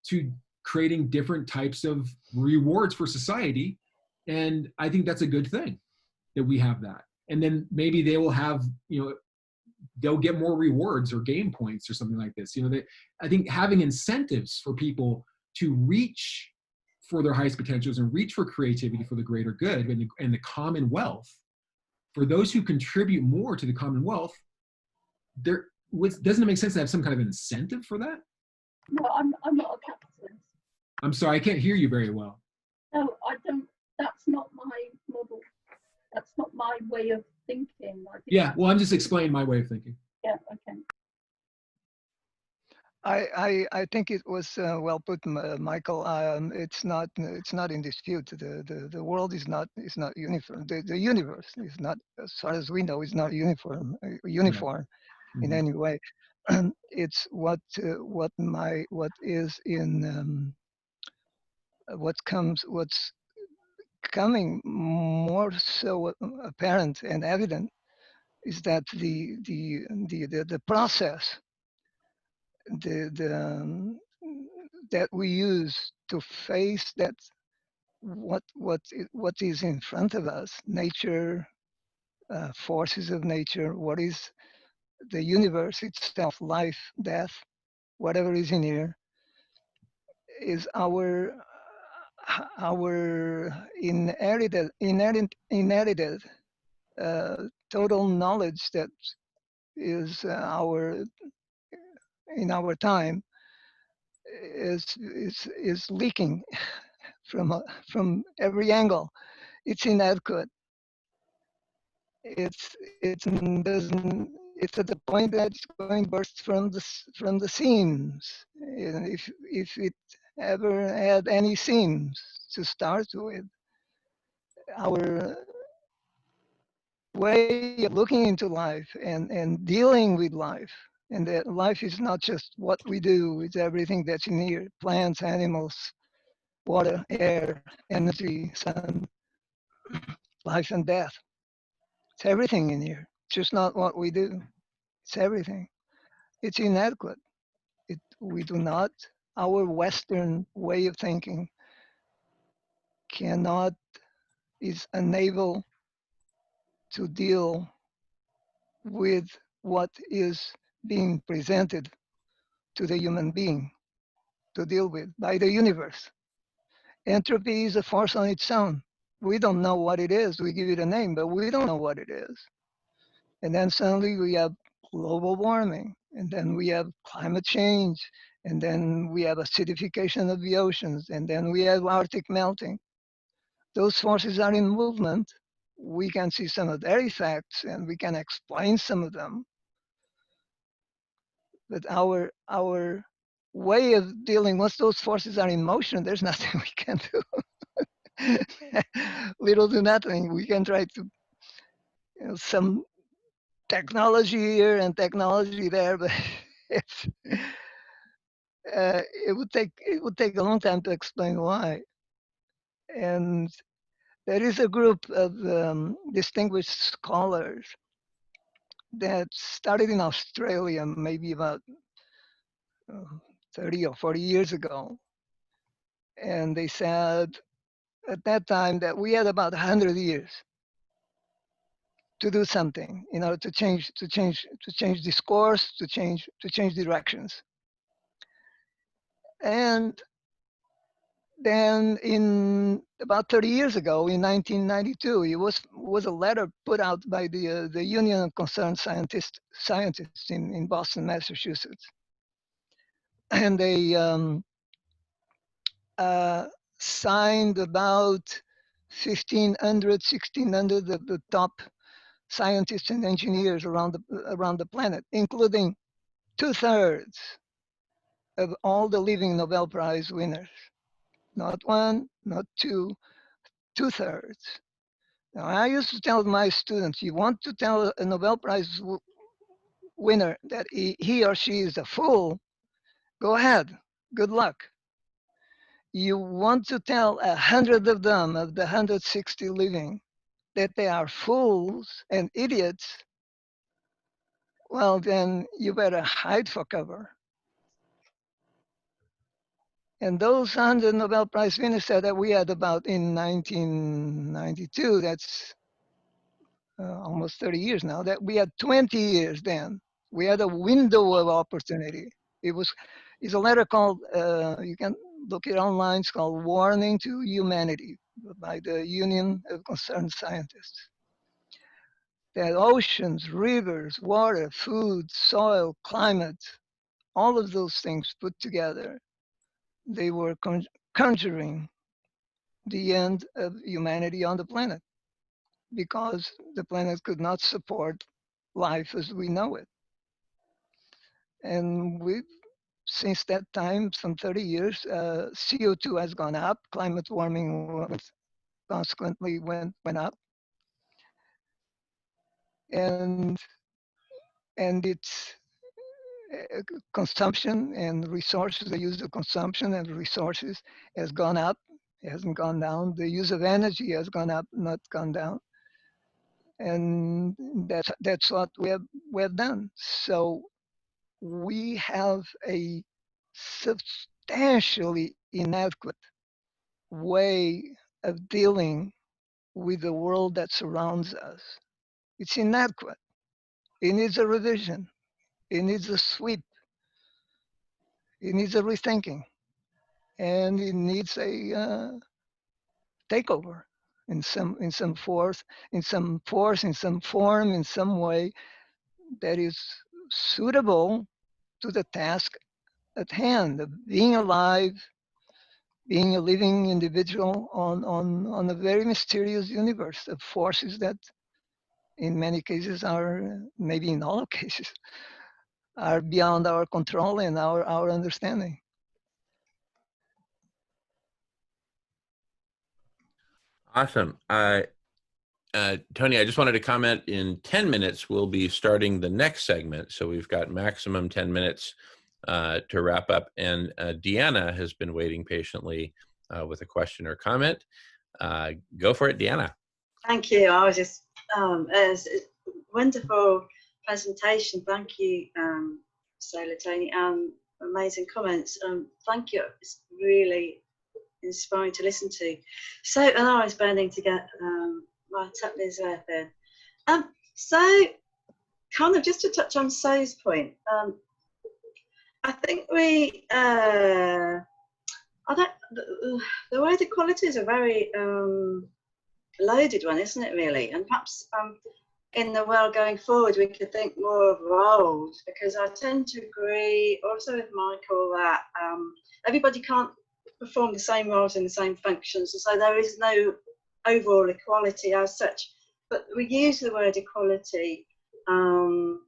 to creating different types of rewards for society. And I think that's a good thing that we have that. And then maybe they will have, they'll get more rewards or game points or something like this. I think having incentives for people to reach for their highest potentials and reach for creativity for the greater good and the commonwealth, for those who contribute more to the commonwealth, doesn't it make sense to have some kind of incentive for that? No, I'm not a capitalist. I'm sorry, I can't hear you very well. No, I don't. That's not my model. That's not my way of thinking. Yeah, well, I'm just explaining my way of thinking. Yeah, okay. I think it was well put, Michael. It's not in dispute. The world is not uniform. The universe is not, as far as we know, is not uniform Mm-hmm. in any way. It's what's coming more so apparent and evident is that the process that we use to face that what is in front of us, nature, forces of nature, what is the universe itself, life, death, whatever is in here, is our inherited total knowledge that is in our time is leaking from every angle. It's inadequate. It's at the point that it's going to burst from the seams. And if it ever had any seams to start with, our way of looking into life and dealing with life, and that life is not just what we do, it's everything that's in here: plants, animals, water, air, energy, sun, life and death. It's everything in here, just not what we do. It's everything. It's inadequate. We do not, our Western way of thinking is unable to deal with what is being presented to the human being to deal with by the universe. Entropy is a force on its own. We don't know what it is. We give it a name, but we don't know what it is. And then suddenly we have global warming, and then we have climate change, and then we have acidification of the oceans, and then we have Arctic melting. Those forces are in movement. We can see some of their effects, and we can explain some of them. But our way of dealing, once those forces are in motion, there's nothing we can do. Little to nothing. We can try to, some technology here and technology there, but it would take a long time to explain why. And there is a group of distinguished scholars that started in Australia maybe about 30 or 40 years ago. And they said at that time that we had about 100 years to do something in order to change discourse, to change directions. And then in about 30 years ago, in 1992, it was a letter put out by the Union of Concerned Scientists in Boston, Massachusetts. And they signed about 1,500, 1,600 of the top scientists and engineers around the planet, including 2/3 of all the living Nobel Prize winners. Not one, not two, 2/3. Now, I used to tell my students, you want to tell a Nobel Prize winner that he or she is a fool, go ahead, good luck. You want to tell 100 of them, of the 160 living, that they are fools and idiots, well, then you better hide for cover. And those 100 Nobel Prize winners that we had about in 1992, that's almost 30 years now, that we had 20 years then. We had a window of opportunity. It's a letter called, you can look it online, it's called Warning to Humanity by the Union of Concerned Scientists. That oceans, rivers, water, food, soil, climate, all of those things put together, they were conjuring the end of humanity on the planet because the planet could not support life as we know it. And since that time, some 30 years, CO2 has gone up, climate warming consequently went up. And its consumption and resources, the use of consumption and resources has gone up, it hasn't gone down. The use of energy has gone up, not gone down. And that's what we have done. So we have a substantially inadequate way of dealing with the world that surrounds us. It's inadequate. It needs a revision. It needs a sweep. It needs a rethinking. And it needs a takeover in some force, in some form, in some way that is suitable to the task at hand of being alive, being a living individual on a very mysterious universe of forces that in many cases are, maybe in all cases, are beyond our control and our understanding. Awesome. Tony, I just wanted to comment, in 10 minutes, we'll be starting the next segment. So we've got maximum 10 minutes to wrap up. And Deanna has been waiting patiently with a question or comment. Go for it, Deanna. Thank you. I was just, it's a wonderful presentation. Thank you, Solar Tony, and amazing comments. Thank you. It's really inspiring to listen to. So, and I was burning to get my Tapley's earth in. So, kind of just to touch on So's point, I think we, the word equality is a very loaded one, isn't it, really? And perhaps in the world going forward, we could think more of roles, because I tend to agree also with Michael that everybody can't perform the same roles in the same functions, and so there is no overall equality as such. But we use the word equality, and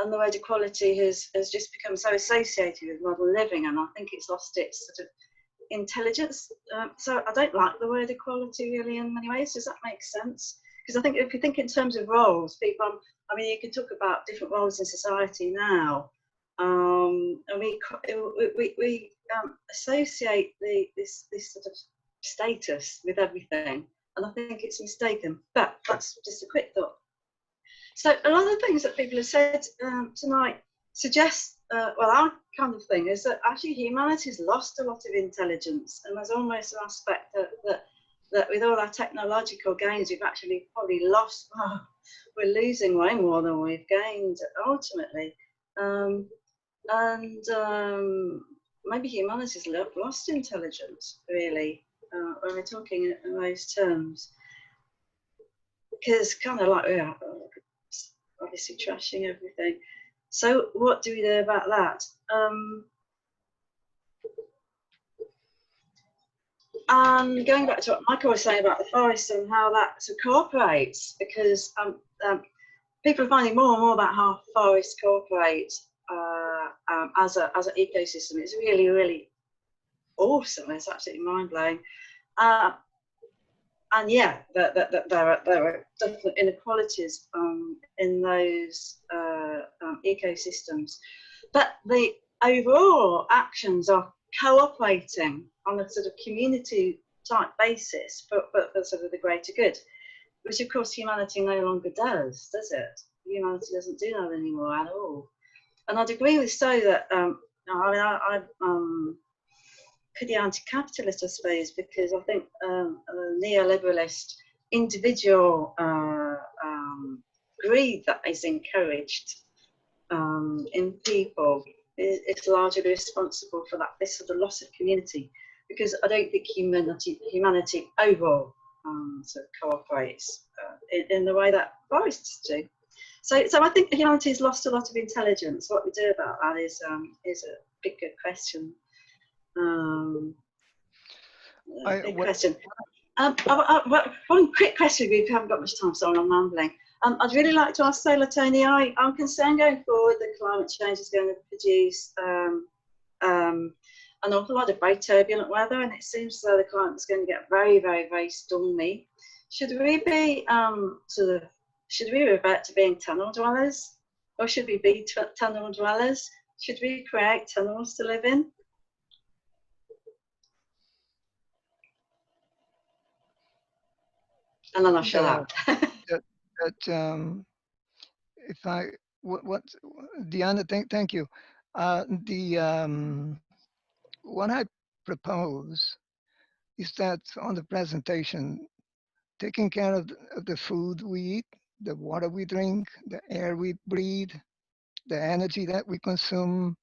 the word equality has just become so associated with modern living, and I think it's lost its sort of intelligence. So I don't like the word equality really in many ways. Does that make sense? Because I think if you think in terms of roles, people, I mean, you can talk about different roles in society now, and we associate this sort of status with everything, and I think it's mistaken. But that's just a quick thought. So a lot of things that people have said tonight suggest, well, our kind of thing is that actually humanity's lost a lot of intelligence, and there's almost an aspect that with all our technological gains, we've actually probably lost, we're losing way more than we've gained ultimately. Maybe humanity's lost intelligence, really, when we're talking in those terms. Because kind of like, yeah, obviously trashing everything. So what do we do about that? And going back to what Michael was saying about the forest and how that sort of cooperates, because people are finding more and more about how forests cooperate as an ecosystem. It's really, really awesome. It's absolutely mind-blowing. And yeah, there are definite inequalities in those ecosystems, but the overall actions are cooperating on a sort of community type basis for sort of the greater good. which of course humanity no longer does it? Humanity doesn't do that anymore at all. And I'd agree with So that, I'm pretty anti-capitalist, I suppose, because I think a neoliberalist individual greed that is encouraged in people is largely responsible for that, this sort of loss of community, because I don't think humanity overall sort of cooperates in the way that forests do. So I think humanity has lost a lot of intelligence. What we do about that is a big, good question. Big question. One quick question, we haven't got much time, so I'm rambling. I'd really like to ask Solar Tony, I'm concerned going forward that climate change is going to produce an awful lot of very turbulent weather, and it seems as though the climate is going to get very, very, very stormy. Should we be should we revert to being tunnel dwellers, or should we be tunnel dwellers? Should we create tunnels to live in? And then I'll shut up. If I, Deanna, thank you. What I propose is that on the presentation, taking care of the food we eat, the water we drink, the air we breathe, the energy that we consume,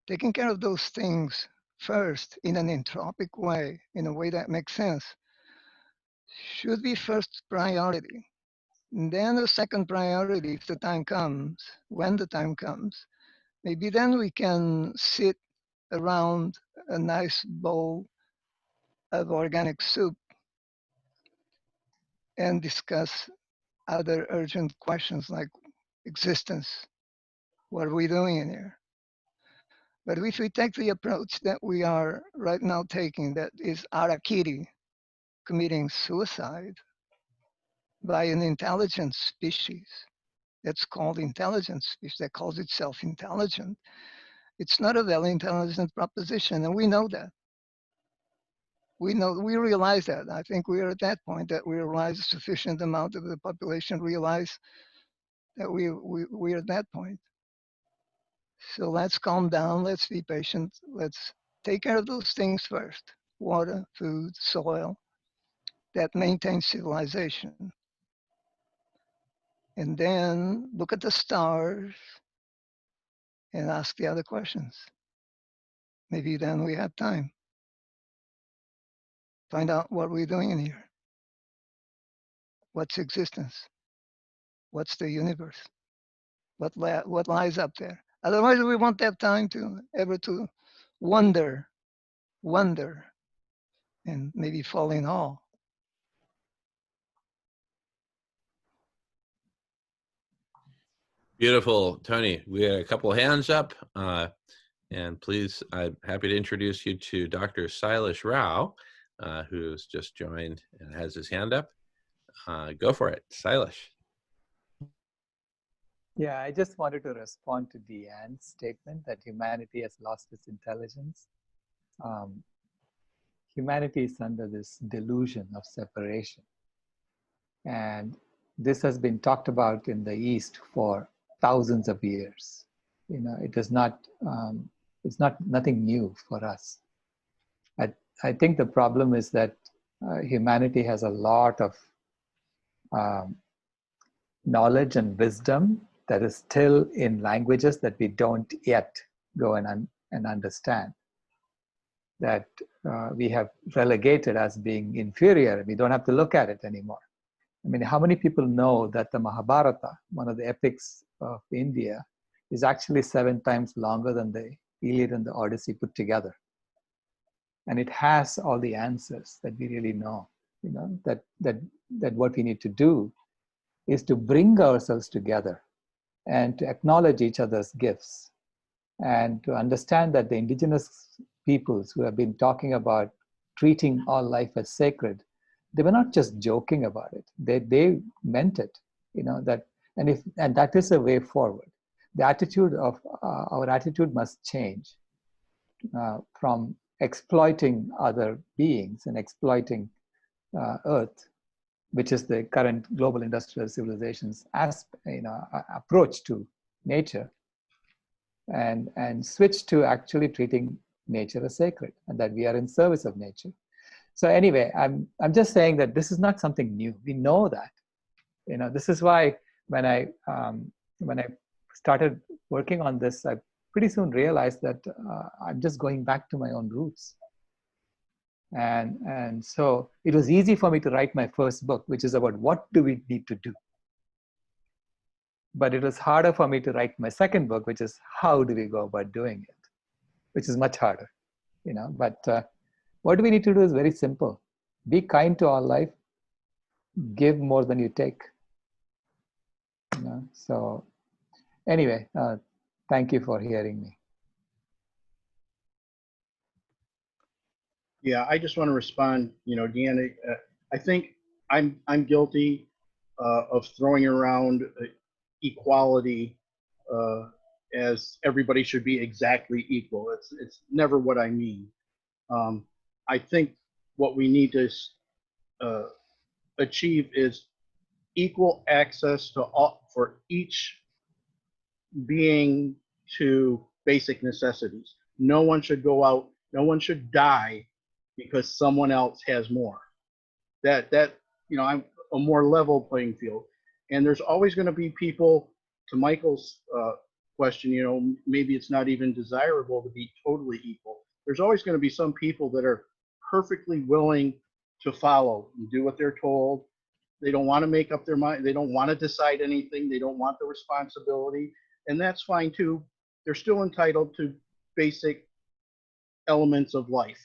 taking care of those things first in an entropic way, in a way that makes sense, should be first priority. And then the second priority, if the time comes, when the time comes, maybe then we can sit around a nice bowl of organic soup and discuss other urgent questions like existence. What are we doing in here? But if we take the approach that we are right now taking, that is Arakiri, committing suicide by an intelligent species that's called intelligent species, that calls itself intelligent, it's not a very intelligent proposition, and we know that. We realize that. I think we are at that point that we realize a sufficient amount of the population realize that we are at that point. So let's calm down, let's be patient, let's take care of those things first. Water, food, soil, that maintains civilization. And then look at the stars and ask the other questions. Maybe then we have time. Find out what we're doing in here. What's existence? What's the universe? What lies up there? Otherwise, we won't have time to ever to wonder, and maybe fall in awe. Beautiful, Tony. We had a couple hands up, and please, I'm happy to introduce you to Dr. Silas Rao, who's just joined and has his hand up. Go for it, Silas. Yeah, I just wanted to respond to Deanne's statement that humanity has lost its intelligence. Humanity is under this delusion of separation. And this has been talked about in the East for thousands of years. It is not, it's nothing new for us. I think the problem is that humanity has a lot of knowledge and wisdom that is still in languages that we don't yet go and understand, that we have relegated as being inferior. We don't have to look at it anymore. I mean, how many people know that the Mahabharata, one of the epics of India, is actually 7 times longer than the Iliad and the Odyssey put together? And it has all the answers that we really know, that what we need to do is to bring ourselves together and to acknowledge each other's gifts and to understand that the indigenous peoples who have been talking about treating all life as sacred, they were not just joking about it. They meant it, and that is a way forward. The attitude of our attitude must change from exploiting other beings and exploiting Earth which is the current global industrial civilization's approach to nature, and switch to actually treating nature as sacred, and that we are in service of nature. So anyway, I'm just saying that this is not something new. We know that. This is why when I started working on this, I pretty soon realized that I'm just going back to my own roots. And so it was easy for me to write my first book, which is about what do we need to do. But it was harder for me to write my second book, which is how do we go about doing it, which is much harder, But what we need to do is very simple. Be kind to all life. Give more than you take. So anyway, thank you for hearing me. Yeah, I just want to respond. Deanna, I think I'm guilty of throwing around equality as everybody should be exactly equal. It's never what I mean. I think what we need to achieve is equal access to all, for each being, to basic necessities. No one should go out, no one should die because someone else has more. That I'm a more level playing field. And there's always going to be people, to Michael's question, maybe it's not even desirable to be totally equal. There's always going to be some people that are perfectly willing to follow and do what they're told. They don't want to make up their mind. They don't want to decide anything. They don't want the responsibility. And that's fine too. They're still entitled to basic elements of life.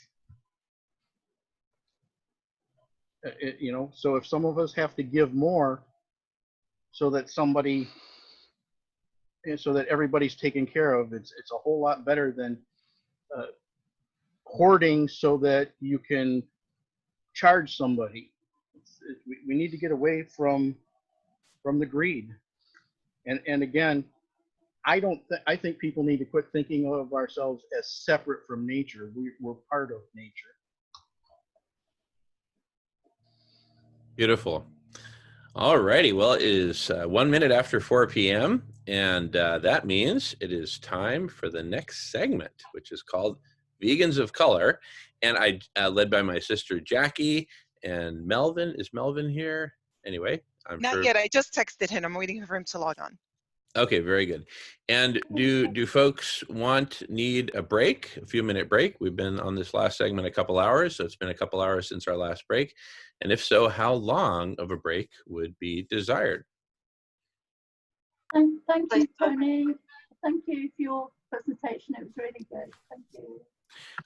So if some of us have to give more so that everybody's taken care of, it's a whole lot better than hoarding so that you can charge somebody. We need to get away from the greed. And again, I think people need to quit thinking of ourselves as separate from nature. We're part of nature. Beautiful. All righty. Well, it is 1 minute after 4 p.m. And that means it is time for the next segment, which is called Vegans of Color. And I led by my sister, Jackie, and Melvin. Is Melvin here? Anyway, I'm Not sure. yet. I just texted him. I'm waiting for him to log on. Okay, very good. And do folks need a break, a few minute break? We've been on this last segment a couple hours, so it's been a couple hours since our last break. And if so, how long of a break would be desired? Thank you, Tony. Thank you for your presentation. It was really good. Thank you.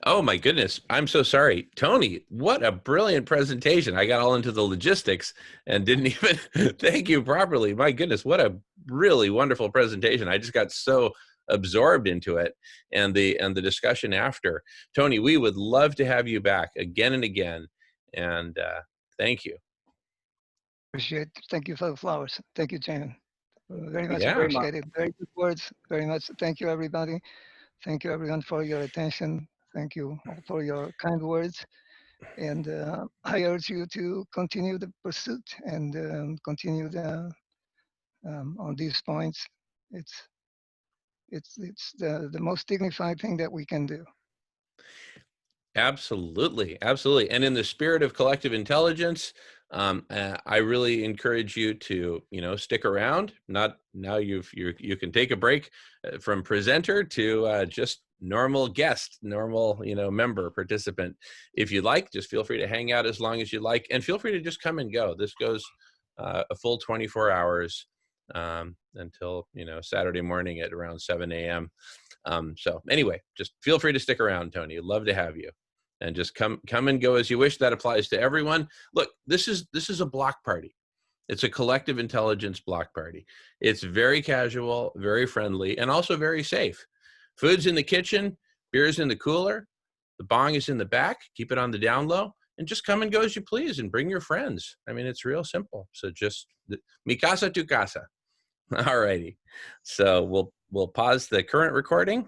Oh my goodness, I'm so sorry. Tony, what a brilliant presentation. I got all into the logistics and didn't even thank you properly. My goodness, what a really wonderful presentation. I just got so absorbed into it and the discussion after. Tony, we would love to have you back again and again. And thank you. Appreciate it. Thank you for the flowers. Thank you, Jamin. Very much Yeah. appreciated. Very good words. Very much. Thank you, everybody. Thank you, everyone, for your attention. Thank you for your kind words. And I urge you to continue the pursuit and continue on these points. It's the most dignified thing that we can do. Absolutely, absolutely. And in the spirit of collective intelligence, I really encourage you to, stick around. Not now. You can take a break from presenter to just normal guest, normal, member, participant. If you like, just feel free to hang out as long as you like, and feel free to just come and go. This goes a full 24 hours until, Saturday morning at around 7 a.m. So anyway, just feel free to stick around, Tony. Love to have you. And just come and go as you wish. That applies to everyone. Look, this is a block party. It's a collective intelligence block party. It's very casual, very friendly, and also very safe. Food's in the kitchen, beer's in the cooler, the bong is in the back. Keep it on the down low, and just come and go as you please, and bring your friends. I mean, it's real simple. So just mi casa tu casa. All righty. So we'll pause the current recording